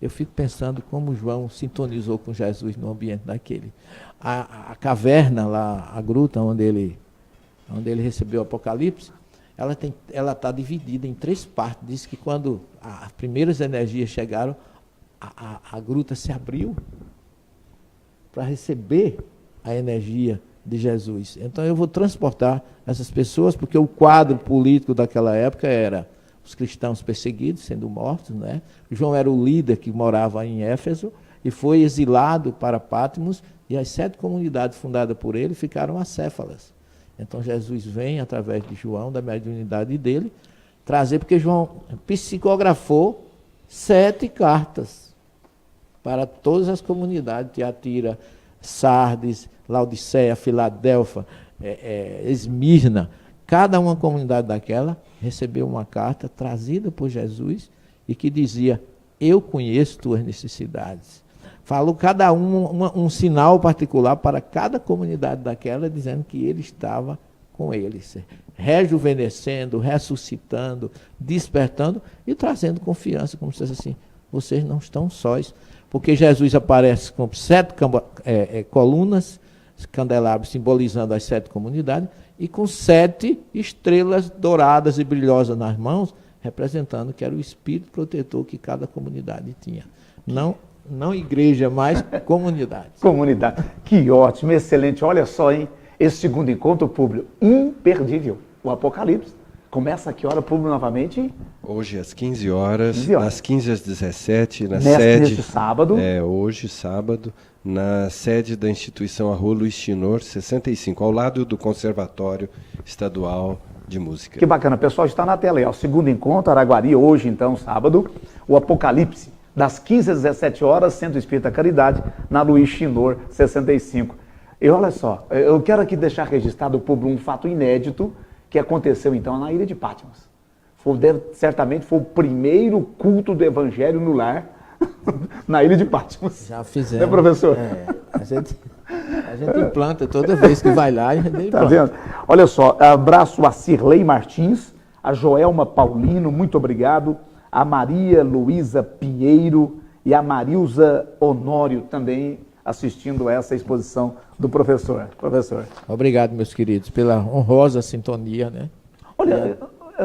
Eu fico pensando como João sintonizou com Jesus no ambiente daquele. A caverna lá, a gruta onde ele recebeu o Apocalipse, ela está dividida em 3 partes. Diz que quando as primeiras energias chegaram, a gruta se abriu para receber a energia de Jesus. Então eu vou transportar essas pessoas, porque o quadro político daquela época era os cristãos perseguidos, sendo mortos, né? João era o líder que morava em Éfeso e foi exilado para Patmos, e as 7 comunidades fundadas por ele ficaram acéfalas. Então Jesus vem, através de João, da mediunidade dele, trazer, porque João psicografou 7 cartas para todas as comunidades, Tiatira, Sardes, Laodiceia, Filadélfia, Esmirna. Cada uma comunidade daquela recebeu uma carta trazida por Jesus e que dizia: eu conheço tuas necessidades. Falou cada um sinal particular para cada comunidade daquela, dizendo que ele estava com eles, rejuvenescendo, ressuscitando, despertando e trazendo confiança, como se fosse assim: vocês não estão sós. Porque Jesus aparece com 7 colunas, candelabros simbolizando as 7 comunidades, e com 7 estrelas douradas e brilhosas nas mãos, representando que era o espírito protetor que cada comunidade tinha. Não igreja, mas comunidade. Comunidade. Que ótimo, excelente. Olha só, hein? Esse segundo encontro público, imperdível. O Apocalipse. Começa a que hora público novamente? Hoje às 15 horas, 15 horas. às 15 às 17, na neste sábado. Hoje, sábado, na sede da instituição Rua Luiz Chinor, 65, ao lado do Conservatório Estadual de Música. Que bacana, pessoal, está na tela aí, o segundo encontro, Araguari, hoje então, sábado, o Apocalipse, das 15 às 17 horas, Centro Espírita Caridade, na Luiz Chinor, 65. E olha só, eu quero aqui deixar registrado ao público um fato inédito que aconteceu então na Ilha de Patmos. Certamente foi o primeiro culto do Evangelho no lar na Ilha de Patmos. Já fizemos. Né, professor? A gente implanta toda vez que vai lá, a gente implanta. Tá vendo? Olha só, abraço a Cirlei Martins, a Joelma Paulino, muito obrigado, a Maria Luísa Pinheiro e a Marilza Honório também assistindo a essa exposição do professor. Professor. Obrigado, meus queridos, pela honrosa sintonia, né? Olha,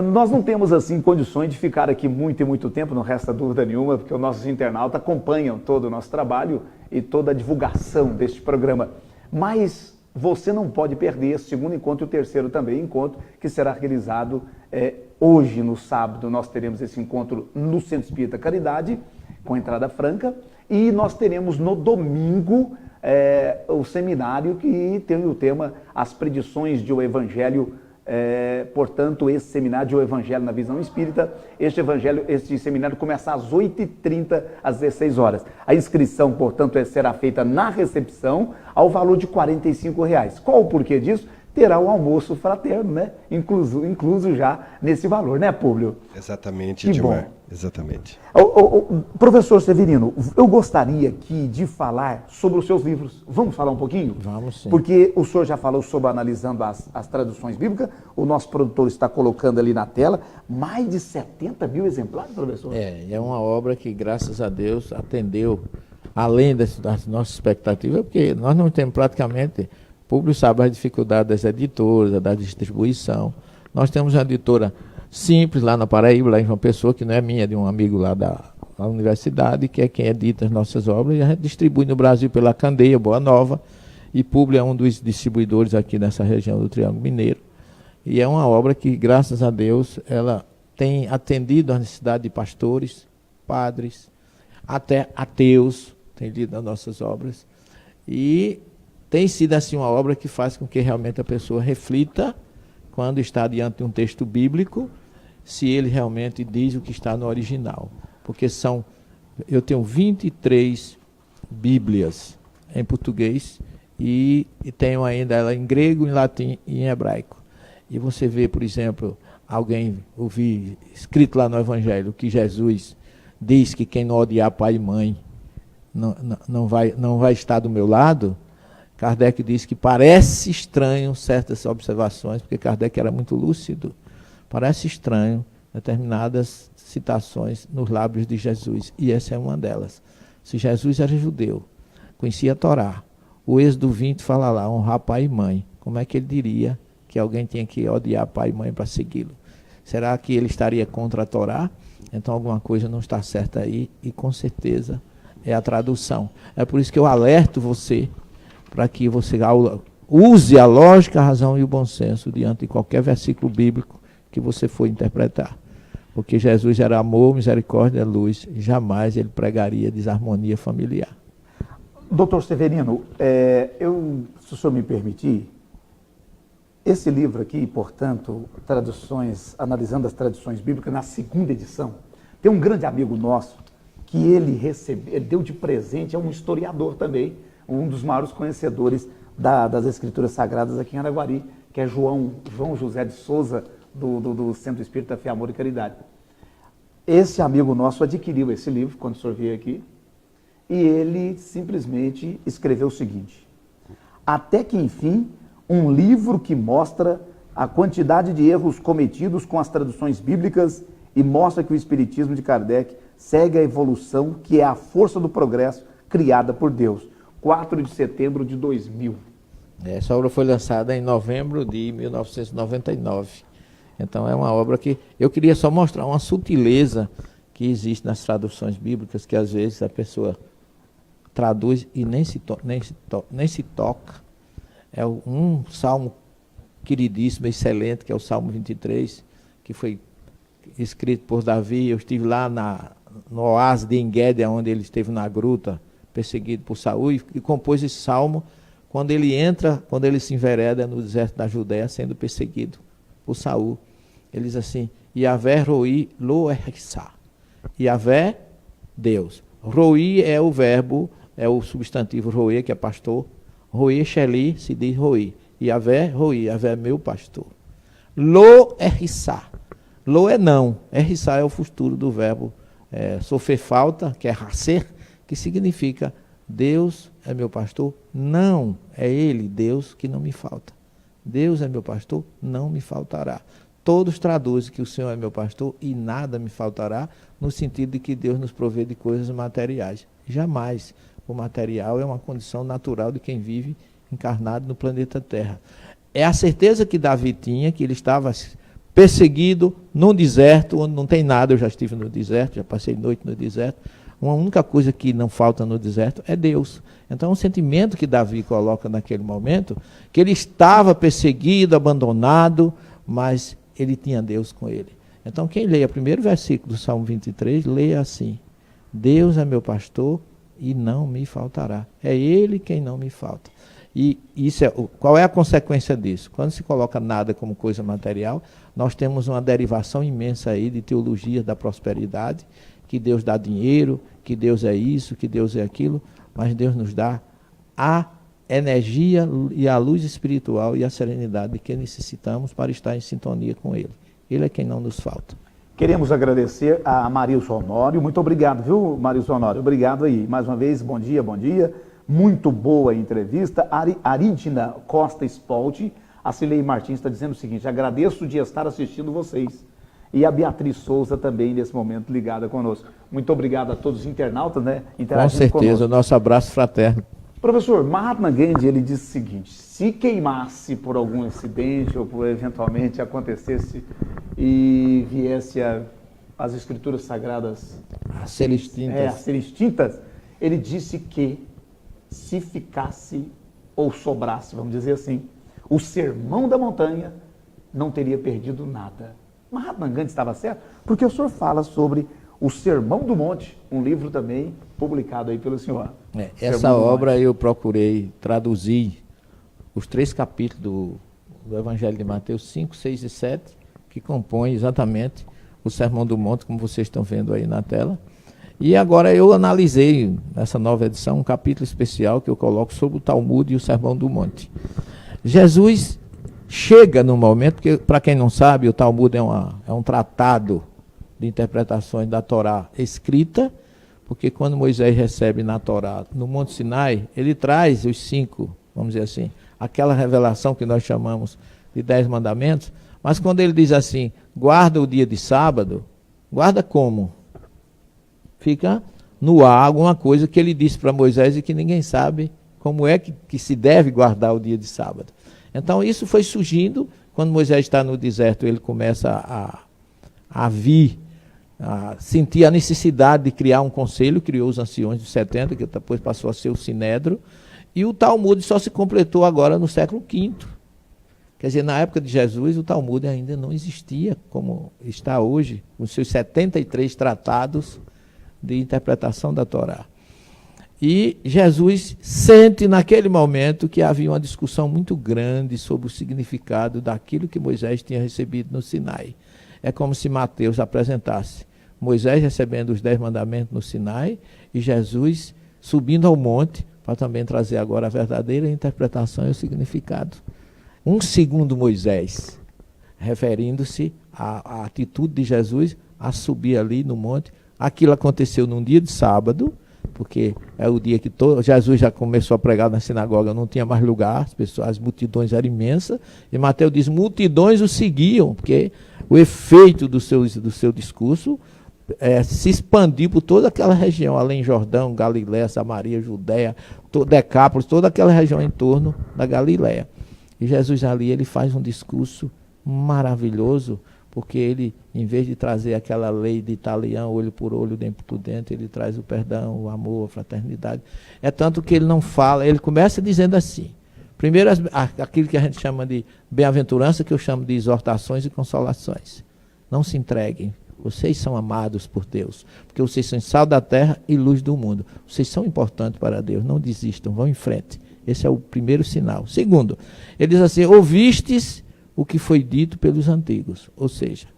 nós não temos assim condições de ficar aqui muito e muito tempo, não resta dúvida nenhuma, porque os nossos internautas acompanham todo o nosso trabalho e toda a divulgação deste programa. Mas você não pode perder esse segundo encontro e o terceiro também encontro, que será realizado hoje, no sábado. Nós teremos esse encontro no Centro Espírita Caridade, com entrada franca, e nós teremos no domingo o seminário que tem o tema As Predições de o Evangelho portanto, esse seminário de O Evangelho na Visão Espírita. Este seminário começa às 8h30, às 16 horas. A inscrição, portanto, será feita na recepção ao valor de R$ 45. Qual o porquê disso? Terá um almoço fraterno, né? Incluso já nesse valor, né, Públio? Exatamente, Edmar. Exatamente. Professor Severino, eu gostaria aqui de falar sobre os seus livros. Vamos falar um pouquinho? Vamos sim. Porque o senhor já falou sobre analisando as traduções bíblicas, o nosso produtor está colocando ali na tela, mais de 70 mil exemplares, professor? É uma obra que, graças a Deus, atendeu, além das nossas expectativas, porque nós não temos praticamente... O público sabe as dificuldades das editoras, da distribuição. Nós temos uma editora simples lá na Paraíba, lá em João Pessoa, que não é minha, é de um amigo lá da universidade, que é quem edita as nossas obras, e a gente distribui no Brasil pela Candeia, Boa Nova, e Públio é um dos distribuidores aqui nessa região do Triângulo Mineiro. E é uma obra que, graças a Deus, ela tem atendido a necessidade de pastores, padres, até ateus, tem lido as nossas obras, e tem sido assim uma obra que faz com que realmente a pessoa reflita, quando está diante de um texto bíblico, se ele realmente diz o que está no original. Porque eu tenho 23 Bíblias em português e tenho ainda ela em grego, em latim e em hebraico. E você vê, por exemplo, alguém ouvir escrito lá no Evangelho que Jesus diz que quem não odiar pai e mãe não vai estar do meu lado. Kardec diz que parece estranho certas observações, porque Kardec era muito lúcido. Parece estranho determinadas citações nos lábios de Jesus, e essa é uma delas. Se Jesus era judeu, conhecia a Torá, o Êxodo 20 fala lá, honrar pai e mãe, como é que ele diria que alguém tinha que odiar pai e mãe para segui-lo? Será que ele estaria contra a Torá? Então alguma coisa não está certa aí, e com certeza é a tradução. É por isso que eu alerto você, para que você use a lógica, a razão e o bom senso diante de qualquer versículo bíblico que você for interpretar. Porque Jesus era amor, misericórdia e luz, e jamais ele pregaria desarmonia familiar. Doutor Severino, se o senhor me permitir, esse livro aqui, portanto, analisando as traduções bíblicas, na 2ª edição, tem um grande amigo nosso que ele deu de presente, é um historiador também, um dos maiores conhecedores das Escrituras Sagradas aqui em Araguari, que é João José de Souza, do Centro Espírita Fé, Amor e Caridade. Esse amigo nosso adquiriu esse livro, quando o senhor veio aqui, e ele simplesmente escreveu o seguinte: até que, enfim, um livro que mostra a quantidade de erros cometidos com as traduções bíblicas e mostra que o Espiritismo de Kardec segue a evolução que é a força do progresso criada por Deus. 4 de setembro de 2000. Essa obra foi lançada em novembro de 1999. Então é uma obra que eu queria só mostrar uma sutileza que existe nas traduções bíblicas, que às vezes a pessoa traduz e nem se toca. É um salmo queridíssimo, excelente, que é o Salmo 23, que foi escrito por Davi. Eu estive lá no oásis de En-Gedi, onde ele esteve na gruta, perseguido por Saul, e compôs esse salmo quando ele se envereda no deserto da Judéia, sendo perseguido por Saul. Ele diz assim: Yahvé roi lo erissá. Yahvé, Deus. Roi é o verbo, é o substantivo roer, que é pastor. Roer sheli se diz roi. Yahvé, roi, Yahvé é meu pastor. Lo erissá. Lo é não. Erissá é o futuro do verbo sofrer falta, que é racer, que significa Deus é meu pastor, não é Ele, Deus, que não me falta. Deus é meu pastor, não me faltará. Todos traduzem que o Senhor é meu pastor e nada me faltará, no sentido de que Deus nos provê de coisas materiais. Jamais. O material é uma condição natural de quem vive encarnado no planeta Terra. É a certeza que Davi tinha, que ele estava perseguido num deserto, onde não tem nada. Eu já estive no deserto, já passei noite no deserto. Uma única coisa que não falta no deserto é Deus. Então, é um sentimento que Davi coloca naquele momento, que ele estava perseguido, abandonado, mas ele tinha Deus com ele. Então, quem lê o primeiro versículo do Salmo 23, leia assim: Deus é meu pastor e não me faltará. É Ele quem não me falta. E isso qual é a consequência disso? Quando se coloca nada como coisa material, nós temos uma derivação imensa aí de teologia da prosperidade, que Deus dá dinheiro, que Deus é isso, que Deus é aquilo, mas Deus nos dá a energia e a luz espiritual e a serenidade que necessitamos para estar em sintonia com Ele. Ele é quem não nos falta. Queremos agradecer a Marilson Honório. Muito obrigado, viu, Marilson Honório? Obrigado aí. Mais uma vez, bom dia, bom dia. Muito boa entrevista. Arídina Costa Spolti, a Cilei Martins está dizendo o seguinte: agradeço de estar assistindo vocês. E a Beatriz Souza também, nesse momento, ligada conosco. Muito obrigado a todos os internautas, né? Com certeza, o nosso abraço fraterno. Professor, Mahatma Gandhi, ele disse o seguinte: se queimasse por algum acidente ou por eventualmente acontecesse e viesse as escrituras sagradas a ser extintas, ele disse que se ficasse ou sobrasse, vamos dizer assim, o Sermão da Montanha não teria perdido nada. Mahatma Gandhi estava certo? Porque o senhor fala sobre o Sermão do Monte, um livro também publicado aí pelo senhor. Essa obra eu procurei traduzir os 3 capítulos do Evangelho de Mateus 5, 6 e 7, que compõem exatamente o Sermão do Monte, como vocês estão vendo aí na tela. E agora eu analisei, nessa nova edição, um capítulo especial que eu coloco sobre o Talmud e o Sermão do Monte. Jesus chega no momento, porque, para quem não sabe, o Talmud é um tratado de interpretações da Torá escrita, porque quando Moisés recebe na Torá, no Monte Sinai, ele traz os 5, vamos dizer assim, aquela revelação que nós chamamos de 10 mandamentos, mas quando ele diz assim, guarda o dia de sábado, guarda como? Fica no ar alguma coisa que ele disse para Moisés e que ninguém sabe como é que se deve guardar o dia de sábado. Então isso foi surgindo, quando Moisés está no deserto, ele começa a sentir a necessidade de criar um conselho, criou os anciões dos 70, que depois passou a ser o Sinédrio, e o Talmud só se completou agora no século V. Quer dizer, na época de Jesus, o Talmud ainda não existia como está hoje, com seus 73 tratados de interpretação da Torá. E Jesus sente naquele momento que havia uma discussão muito grande sobre o significado daquilo que Moisés tinha recebido no Sinai. É como se Mateus apresentasse Moisés recebendo os 10 mandamentos no Sinai e Jesus subindo ao monte para também trazer agora a verdadeira interpretação e o significado. Um segundo Moisés, referindo-se à atitude de Jesus a subir ali no monte. Aquilo aconteceu num dia de sábado, porque é o dia que Jesus já começou a pregar na sinagoga, não tinha mais lugar, as multidões eram imensas, e Mateus diz, multidões o seguiam, porque o efeito do seu discurso se expandiu por toda aquela região, além Jordão, Galiléia, Samaria, Judéia, Decápolis, toda aquela região em torno da Galiléia. E Jesus ali, ele faz um discurso maravilhoso, porque ele, em vez de trazer aquela lei de Italião, olho por olho, dente por dente, ele traz o perdão, o amor, a fraternidade. É tanto que ele não fala, ele começa dizendo assim, primeiro aquilo que a gente chama de bem-aventurança, que eu chamo de exortações e consolações. Não se entreguem, vocês são amados por Deus, porque vocês são sal da terra e luz do mundo. Vocês são importantes para Deus, não desistam, vão em frente. Esse é o primeiro sinal. Segundo, ele diz assim, ouvistes o que foi dito pelos antigos. Ou seja,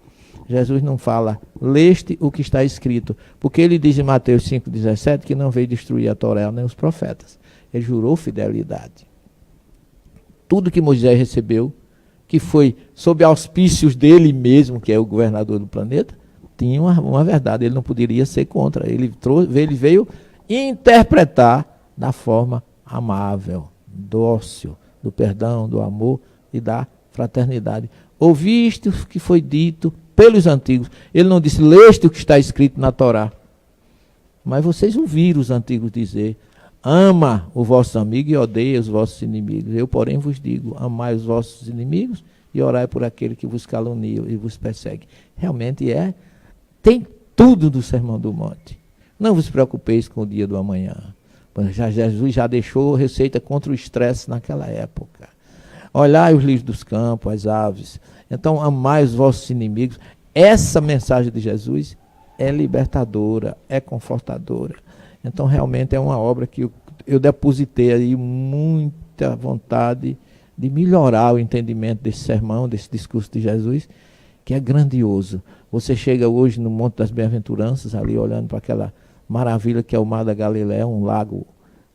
Jesus não fala, leste o que está escrito, porque ele diz em Mateus 5,17 que não veio destruir a Torá nem os profetas. Ele jurou fidelidade. Tudo que Moisés recebeu, que foi sob auspícios dele mesmo, que é o governador do planeta, tinha uma verdade, ele não poderia ser contra. Ele veio interpretar da forma amável, dócil, do perdão, do amor e da fraternidade. Ouviste o que foi dito pelos antigos. Ele não disse, leste o que está escrito na Torá. Mas vocês ouviram os antigos dizer, ama o vosso amigo e odeia os vossos inimigos. Eu, porém, vos digo, amai os vossos inimigos e orai por aquele que vos calunia e vos persegue. Realmente tem tudo do Sermão do Monte. Não vos preocupeis com o dia do amanhã. Jesus já deixou receita contra o estresse naquela época. Olhai os lírios dos campos, as aves. Então, amai os vossos inimigos. Essa mensagem de Jesus é libertadora, é confortadora. Então, realmente é uma obra que eu depositei aí muita vontade de melhorar o entendimento desse sermão, desse discurso de Jesus, que é grandioso. Você chega hoje no Monte das Bem-aventuranças, ali olhando para aquela maravilha que é o Mar da Galileia, um lago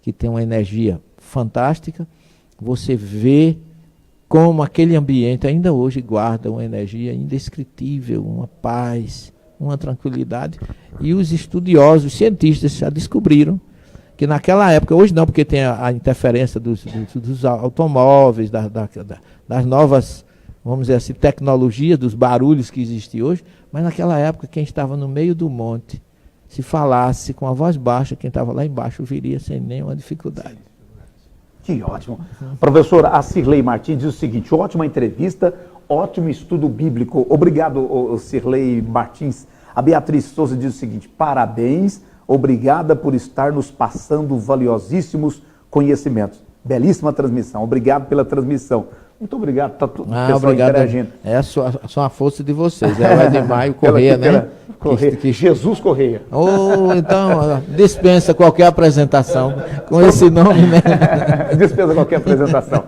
que tem uma energia fantástica. Você vê como aquele ambiente ainda hoje guarda uma energia indescritível, uma paz, uma tranquilidade. E os estudiosos, os cientistas já descobriram que naquela época, hoje não, porque tem a interferência dos automóveis, das novas, vamos dizer assim, tecnologias, dos barulhos que existem hoje, mas naquela época quem estava no meio do monte, se falasse com a voz baixa, quem estava lá embaixo ouviria sem nenhuma dificuldade. Que ótimo. Professor, a Cirlei Martins diz o seguinte: ótima entrevista, ótimo estudo bíblico. Obrigado, Cirlei Martins. A Beatriz Souza diz o seguinte: parabéns, obrigada por estar nos passando valiosíssimos conhecimentos. Belíssima transmissão, obrigado pela transmissão. Muito obrigado, está todo o pessoal obrigado. interagindo. É só a força de vocês, é o Edmaio Correia, né? Jesus Correia. Então, dispensa qualquer apresentação com esse nome, né? Dispensa qualquer apresentação.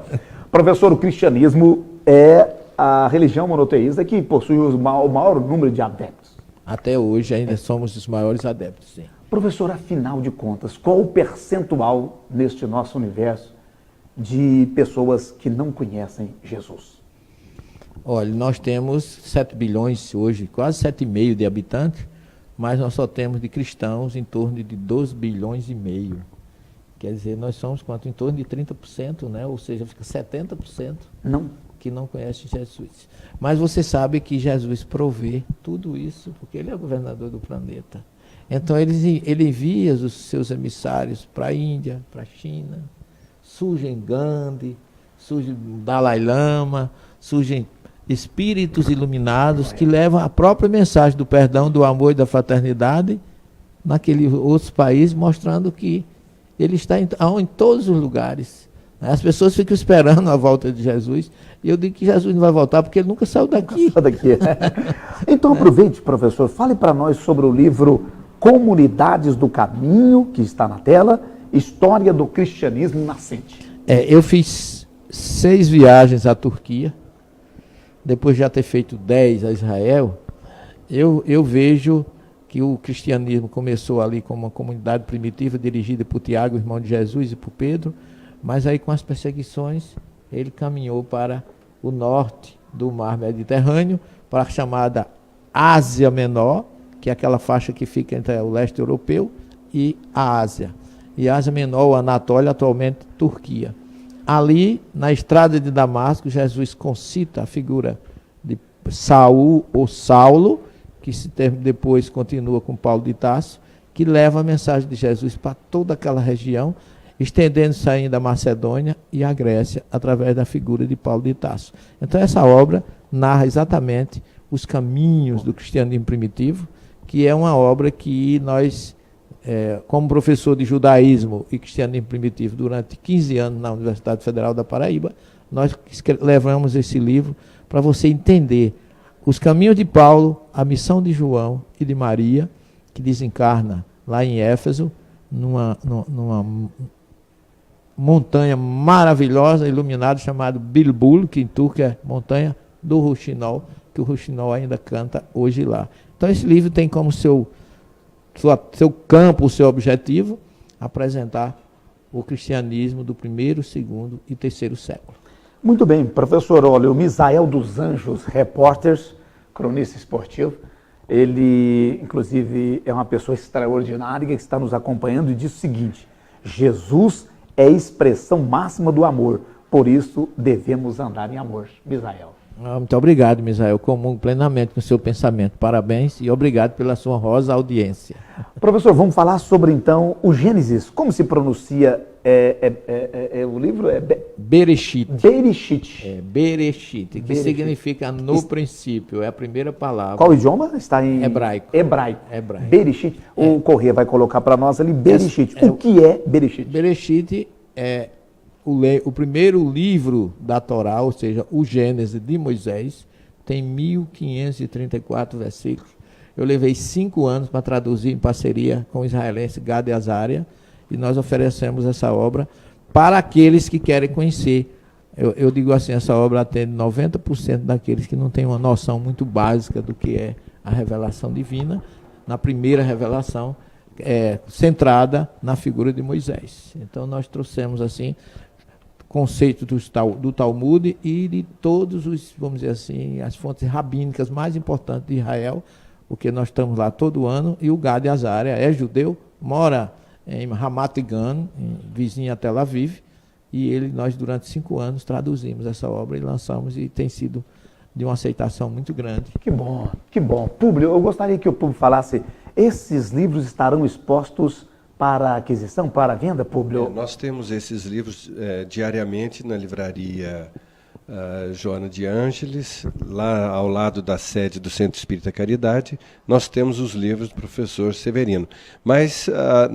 Professor, o cristianismo é a religião monoteísta que possui o maior número de adeptos. Até hoje ainda somos os maiores adeptos, sim. Professor, afinal de contas, qual o percentual neste nosso universo de pessoas que não conhecem Jesus? Olha, nós temos 7 bilhões hoje, quase 7,5 de habitantes, mas nós só temos de cristãos em torno de 12 bilhões e meio. Quer dizer, nós somos quanto? Em torno de 30%, né? Ou seja, fica 70% que não conhecem Jesus. Mas você sabe que Jesus provê tudo isso, porque ele é o governador do planeta. Então ele envia os seus emissários para a Índia, para a China, surgem Gandhi, surge Dalai Lama, surgem espíritos iluminados que levam a própria mensagem do perdão, do amor e da fraternidade naquele outros países, mostrando que ele está em todos os lugares. As pessoas ficam esperando a volta de Jesus, e eu digo que Jesus não vai voltar porque ele nunca saiu daqui. Então aproveite, professor, fale para nós sobre o livro Comunidades do Caminho, que está na tela, História do Cristianismo Nascente. Eu fiz 6 viagens à Turquia, depois de já ter feito 10 a Israel. Eu vejo que o cristianismo começou ali como uma comunidade primitiva dirigida por Tiago, irmão de Jesus, e por Pedro, mas aí com as perseguições ele caminhou para o norte do mar Mediterrâneo, para a chamada Ásia Menor, que é aquela faixa que fica entre o leste europeu e a Ásia. E Ásia Menor, o Anatólia, atualmente Turquia. Ali, na estrada de Damasco, Jesus concita a figura de Saul ou Saulo, que depois continua com Paulo de Tarso, que leva a mensagem de Jesus para toda aquela região, estendendo-se ainda a Macedônia e a Grécia, através da figura de Paulo de Tarso. Então essa obra narra exatamente os caminhos do cristianismo primitivo, que é uma obra que nós, como professor de judaísmo e cristianismo primitivo durante 15 anos na Universidade Federal da Paraíba, nós levamos esse livro para você entender os caminhos de Paulo, a missão de João e de Maria, que desencarna lá em Éfeso, numa montanha maravilhosa, iluminada, chamada Bilbul, que em turco é montanha do Rouxinol, que o Rouxinol ainda canta hoje lá. Então esse livro tem como seu campo, o seu objetivo, apresentar o cristianismo do 1º, 2º e 3º século. Muito bem, professor, olha, o Misael dos Anjos Repórteres, cronista esportivo, ele, inclusive, é uma pessoa extraordinária que está nos acompanhando e diz o seguinte: Jesus é a expressão máxima do amor, por isso devemos andar em amor. Misael. Muito obrigado, Misael. Comungo plenamente com o seu pensamento. Parabéns e obrigado pela sua honrosa audiência. Professor, vamos falar sobre, então, o Gênesis. Como se pronuncia o livro? Bereshit. Bereshit. Bereshit, que significa no princípio. É a primeira palavra. Qual idioma? Está em hebraico. Hebraico. Bereshit. O Correia vai colocar para nós ali Bereshit. O que é Bereshit? Bereshit é o primeiro livro da Torá, ou seja, o Gênesis de Moisés, tem 1534 versículos. Eu levei 5 anos para traduzir em parceria com o israelense Gad Azaria, e nós oferecemos essa obra para aqueles que querem conhecer. Eu digo assim, essa obra atende 90% daqueles que não têm uma noção muito básica do que é a revelação divina, na primeira revelação, centrada na figura de Moisés. Então nós trouxemos assim conceito do Talmud e de todos os, vamos dizer assim, as fontes rabínicas mais importantes de Israel, porque nós estamos lá todo ano, e o Gad Azaria é judeu, mora em Ramat Gan, vizinho a Tel Aviv, e nós durante 5 anos traduzimos essa obra e lançamos, e tem sido de uma aceitação muito grande. Que bom, que bom. Públio, eu gostaria que o público falasse, esses livros estarão expostos para aquisição, para venda, Públio? Nós temos esses livros diariamente na livraria Joana de Ângeles, lá ao lado da sede do Centro Espírita Caridade. Nós temos os livros do professor Severino. Mas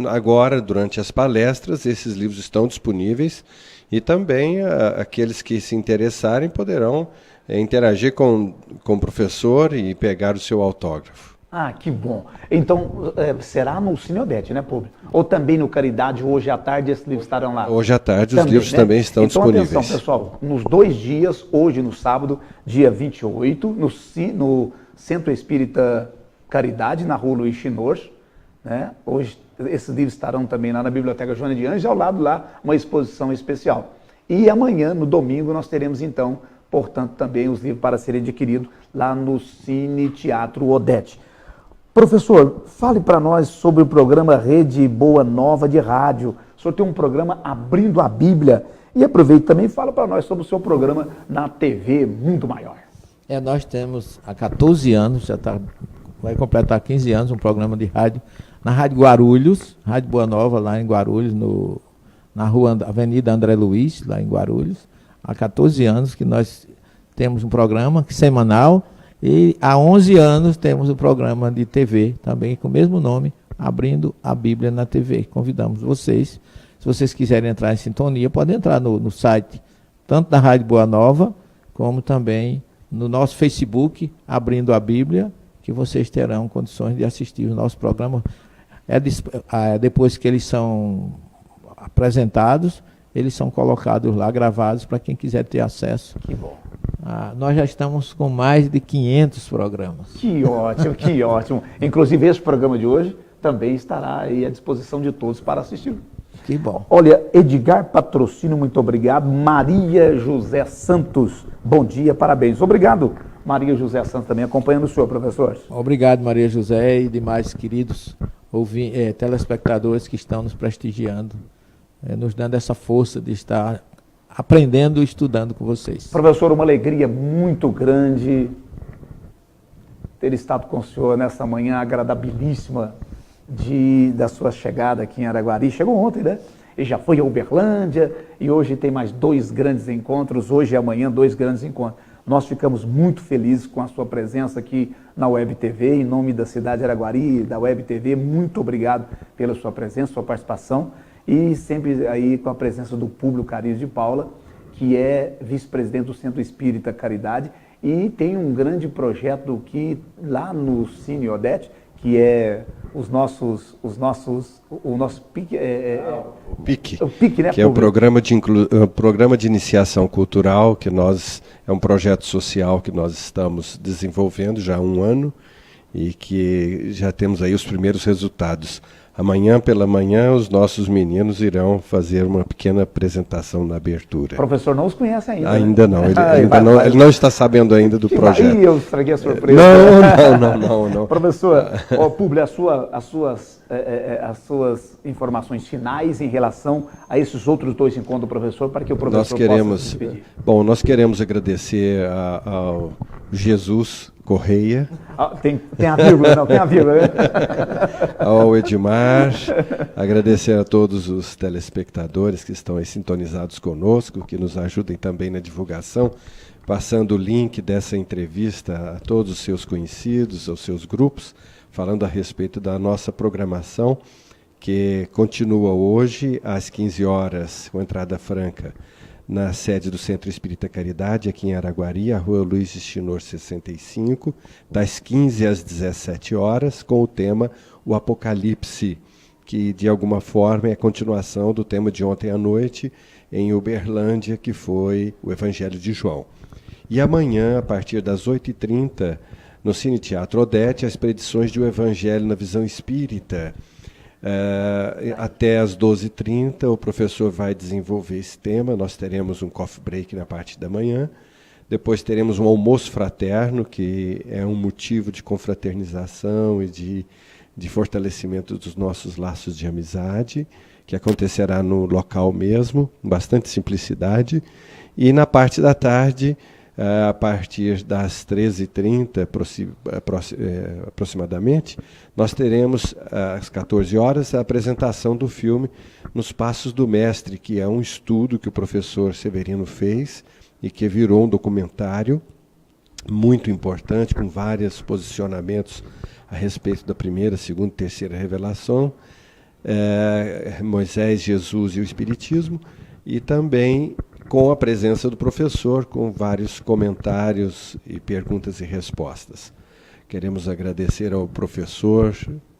agora, durante as palestras, esses livros estão disponíveis, e também aqueles que se interessarem poderão interagir com o professor e pegar o seu autógrafo. Ah, que bom. Então, será no Cine Odete, né, Públio? Ou também no Caridade, hoje à tarde, esses livros estarão lá? Hoje à tarde os livros também estão disponíveis. Então, atenção, pessoal, nos 2 dias, hoje no sábado, dia 28, no Centro Espírita Caridade, na rua Luiz Chinor, né? Hoje, esses livros estarão também lá na Biblioteca Joana de Ângeles, ao lado lá, uma exposição especial. E amanhã, no domingo, nós teremos, então, portanto, também os livros para serem adquiridos lá no Cine Teatro Odete. Professor, fale para nós sobre o programa Rede Boa Nova de Rádio. O senhor tem um programa Abrindo a Bíblia. E aproveite também e fala para nós sobre o seu programa na TV Mundo Maior. Nós temos há 14 anos, vai completar 15 anos, um programa de rádio na Rádio Guarulhos, Rádio Boa Nova, lá em Guarulhos, na rua Avenida André Luiz, lá em Guarulhos. Há 14 anos que nós temos um programa semanal, e há 11 anos temos um programa de TV, também com o mesmo nome, Abrindo a Bíblia na TV. Convidamos vocês, se vocês quiserem entrar em sintonia, podem entrar no site, tanto da Rádio Boa Nova, como também no nosso Facebook, Abrindo a Bíblia, que vocês terão condições de assistir o nosso programa. Depois que eles são apresentados, eles são colocados lá, gravados, para quem quiser ter acesso. Que bom. Nós já estamos com mais de 500 programas. Que ótimo, que ótimo. Inclusive, esse programa de hoje também estará aí à disposição de todos para assistir. Que bom. Olha, Edgar Patrocínio, muito obrigado. Maria José Santos, bom dia, parabéns. Obrigado, Maria José Santos, também acompanhando o senhor, professor. Obrigado, Maria José, e demais queridos telespectadores que estão nos prestigiando, nos dando essa força de estar aprendendo e estudando com vocês. Professor, uma alegria muito grande ter estado com o senhor nessa manhã agradabilíssima da sua chegada aqui em Araguari. Chegou ontem, né? E já foi a Uberlândia, e hoje tem mais 2 grandes encontros, hoje e amanhã 2 grandes encontros. Nós ficamos muito felizes com a sua presença aqui na Web TV, em nome da cidade de Araguari, da Web TV, muito obrigado pela sua presença, sua participação, e sempre aí com a presença do Públio Carinhos de Paula, que é vice-presidente do Centro Espírita Caridade, e tem um grande projeto que lá no Cine Odete, que é o nosso PIC, o PIC, o PIC, né, que é o programa de iniciação cultural, que é um projeto social que nós estamos desenvolvendo já há 1 ano, e que já temos aí os primeiros resultados. Amanhã pela manhã os nossos meninos irão fazer uma pequena apresentação na abertura. O professor não os conhece ainda. Ainda né? não, ele não está sabendo ainda do projeto. Ih, eu estraguei a surpresa. Não. Professor, Públio, as suas informações finais em relação a esses outros 2 encontros do professor, para que o professor possa se despedir. Bom, nós queremos agradecer ao Jesus Correia. Tem a vírgula, não, tem a vírgula. Né? Ao Edmar, agradecer a todos os telespectadores que estão aí sintonizados conosco, que nos ajudem também na divulgação, passando o link dessa entrevista a todos os seus conhecidos, aos seus grupos, falando a respeito da nossa programação, que continua hoje às 15 horas, com entrada franca, na sede do Centro Espírita Caridade, aqui em Araguari, a rua Luiz Chinor 65, das 15 às 17 horas, com o tema O Apocalipse, que de alguma forma é a continuação do tema de ontem à noite em Uberlândia, que foi o Evangelho de João. E amanhã, a partir das 8h30, no Cine Teatro Odete, as predições de O Evangelho na Visão Espírita. Até às 12h30, o professor vai desenvolver esse tema. Nós teremos um coffee break na parte da manhã. Depois teremos um almoço fraterno, que é um motivo de confraternização e de fortalecimento dos nossos laços de amizade, que acontecerá no local mesmo, com bastante simplicidade. E na parte da tarde, a partir das 13h30 aproximadamente, nós teremos, às 14 horas, a apresentação do filme Nos Passos do Mestre, que é um estudo que o professor Severino fez e que virou um documentário muito importante, com vários posicionamentos a respeito da primeira, segunda e terceira revelação, Moisés, Jesus e o Espiritismo, e também com a presença do professor, com vários comentários e perguntas e respostas. Queremos agradecer ao professor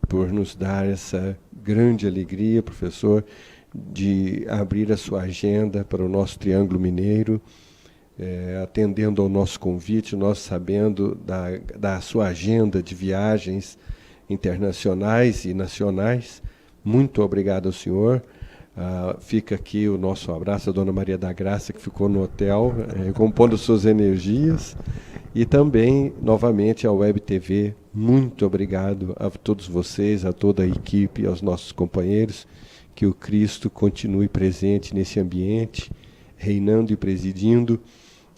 por nos dar essa grande alegria, professor, de abrir a sua agenda para o nosso Triângulo Mineiro, atendendo ao nosso convite, nós sabendo da sua agenda de viagens internacionais e nacionais. Muito obrigado ao senhor. Fica aqui o nosso abraço à Dona Maria da Graça, que ficou no hotel, compondo suas energias. E também, novamente, à Web TV, muito obrigado a todos vocês, a toda a equipe, aos nossos companheiros. Que o Cristo continue presente nesse ambiente, reinando e presidindo,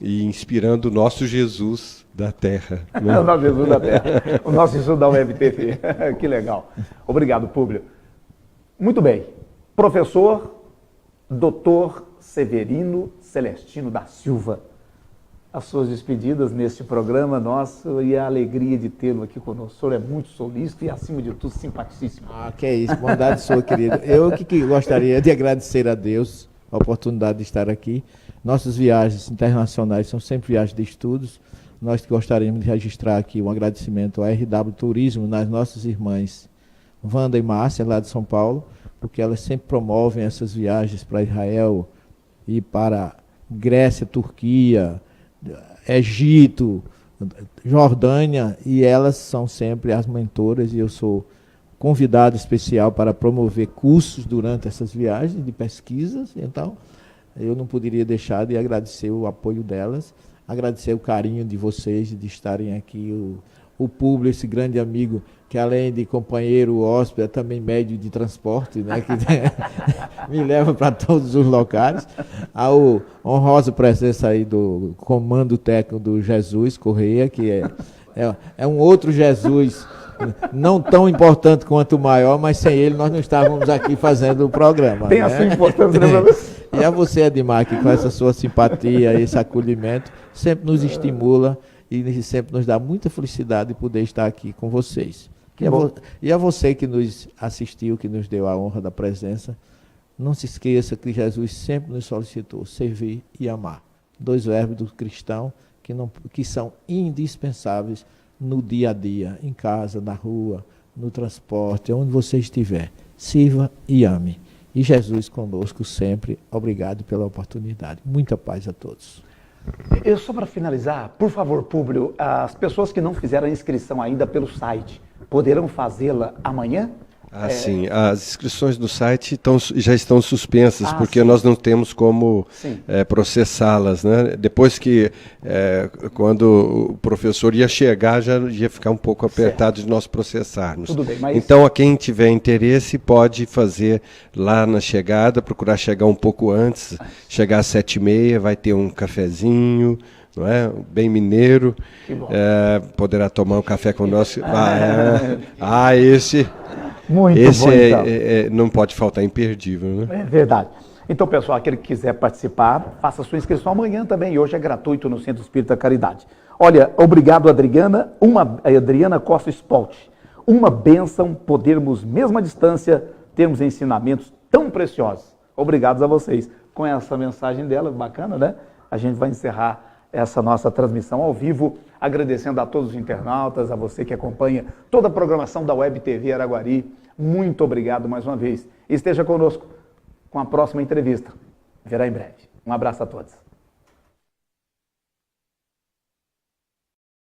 e inspirando o nosso Jesus da Terra. Né? O nosso Jesus da Terra, o nosso Jesus da Web TV. Que legal. Obrigado, Públio. Muito bem. Professor Dr. Severino Celestino da Silva, as suas despedidas neste programa nosso e a alegria de tê-lo aqui conosco. O senhor é muito solícito e, acima de tudo, simpaticíssimo. Que é isso, bondade sua, querido. Eu que gostaria de agradecer a Deus a oportunidade de estar aqui. Nossas viagens internacionais são sempre viagens de estudos. Nós gostaríamos de registrar aqui um agradecimento ao RW Turismo, nas nossas irmãs Wanda e Márcia, lá de São Paulo, porque elas sempre promovem essas viagens para Israel e para Grécia, Turquia, Egito, Jordânia, e elas são sempre as mentoras, e eu sou convidado especial para promover cursos durante essas viagens de pesquisas. Então, eu não poderia deixar de agradecer o apoio delas, agradecer o carinho de vocês, de estarem aqui, o Públio, esse grande amigo, que além de companheiro hóspede, é também médio de transporte, né, que me leva para todos os locais. A honrosa presença aí do comando técnico do Jesus Correia, que é um outro Jesus, não tão importante quanto o maior, mas sem ele nós não estávamos aqui fazendo o programa. Tem, né, a sua importância, né? E a você, Edmar, que com essa sua simpatia, esse acolhimento, sempre nos estimula e sempre nos dá muita felicidade de poder estar aqui com vocês. E a você que nos assistiu, que nos deu a honra da presença, não se esqueça que Jesus sempre nos solicitou servir e amar. 2 verbos do cristão que são indispensáveis no dia a dia, em casa, na rua, no transporte, onde você estiver. Sirva e ame. E Jesus conosco sempre. Obrigado pela oportunidade. Muita paz a todos. Só para finalizar, por favor, Públio, as pessoas que não fizeram a inscrição ainda pelo site, poderão fazê-la amanhã? Sim, as inscrições no site já estão suspensas, porque sim, nós não temos como processá-las, né? Depois que, quando o professor ia chegar, já ia ficar um pouco apertado de nós processarmos. Tudo bem, mas... Então, a quem tiver interesse pode fazer lá na chegada, procurar chegar um pouco antes, chegar às 7h30, vai ter um cafezinho, não é? Bem mineiro, poderá tomar um café conosco. Esse... Muito Esse bom, então. Não pode faltar, imperdível, né? É verdade. Então, pessoal, aquele que quiser participar, faça sua inscrição amanhã também. E hoje é gratuito no Centro Espírita Caridade. Olha, obrigado, Adriana. Adriana Costa Spalt. Uma bênção podermos, mesmo à distância, termos ensinamentos tão preciosos. Obrigados a vocês. Com essa mensagem dela, bacana, né? A gente vai encerrar essa nossa transmissão ao vivo, agradecendo a todos os internautas, a você que acompanha toda a programação da Web TV Araguari. muito obrigado mais uma vez. E esteja conosco com a próxima entrevista. Verá em breve. Um abraço a todos.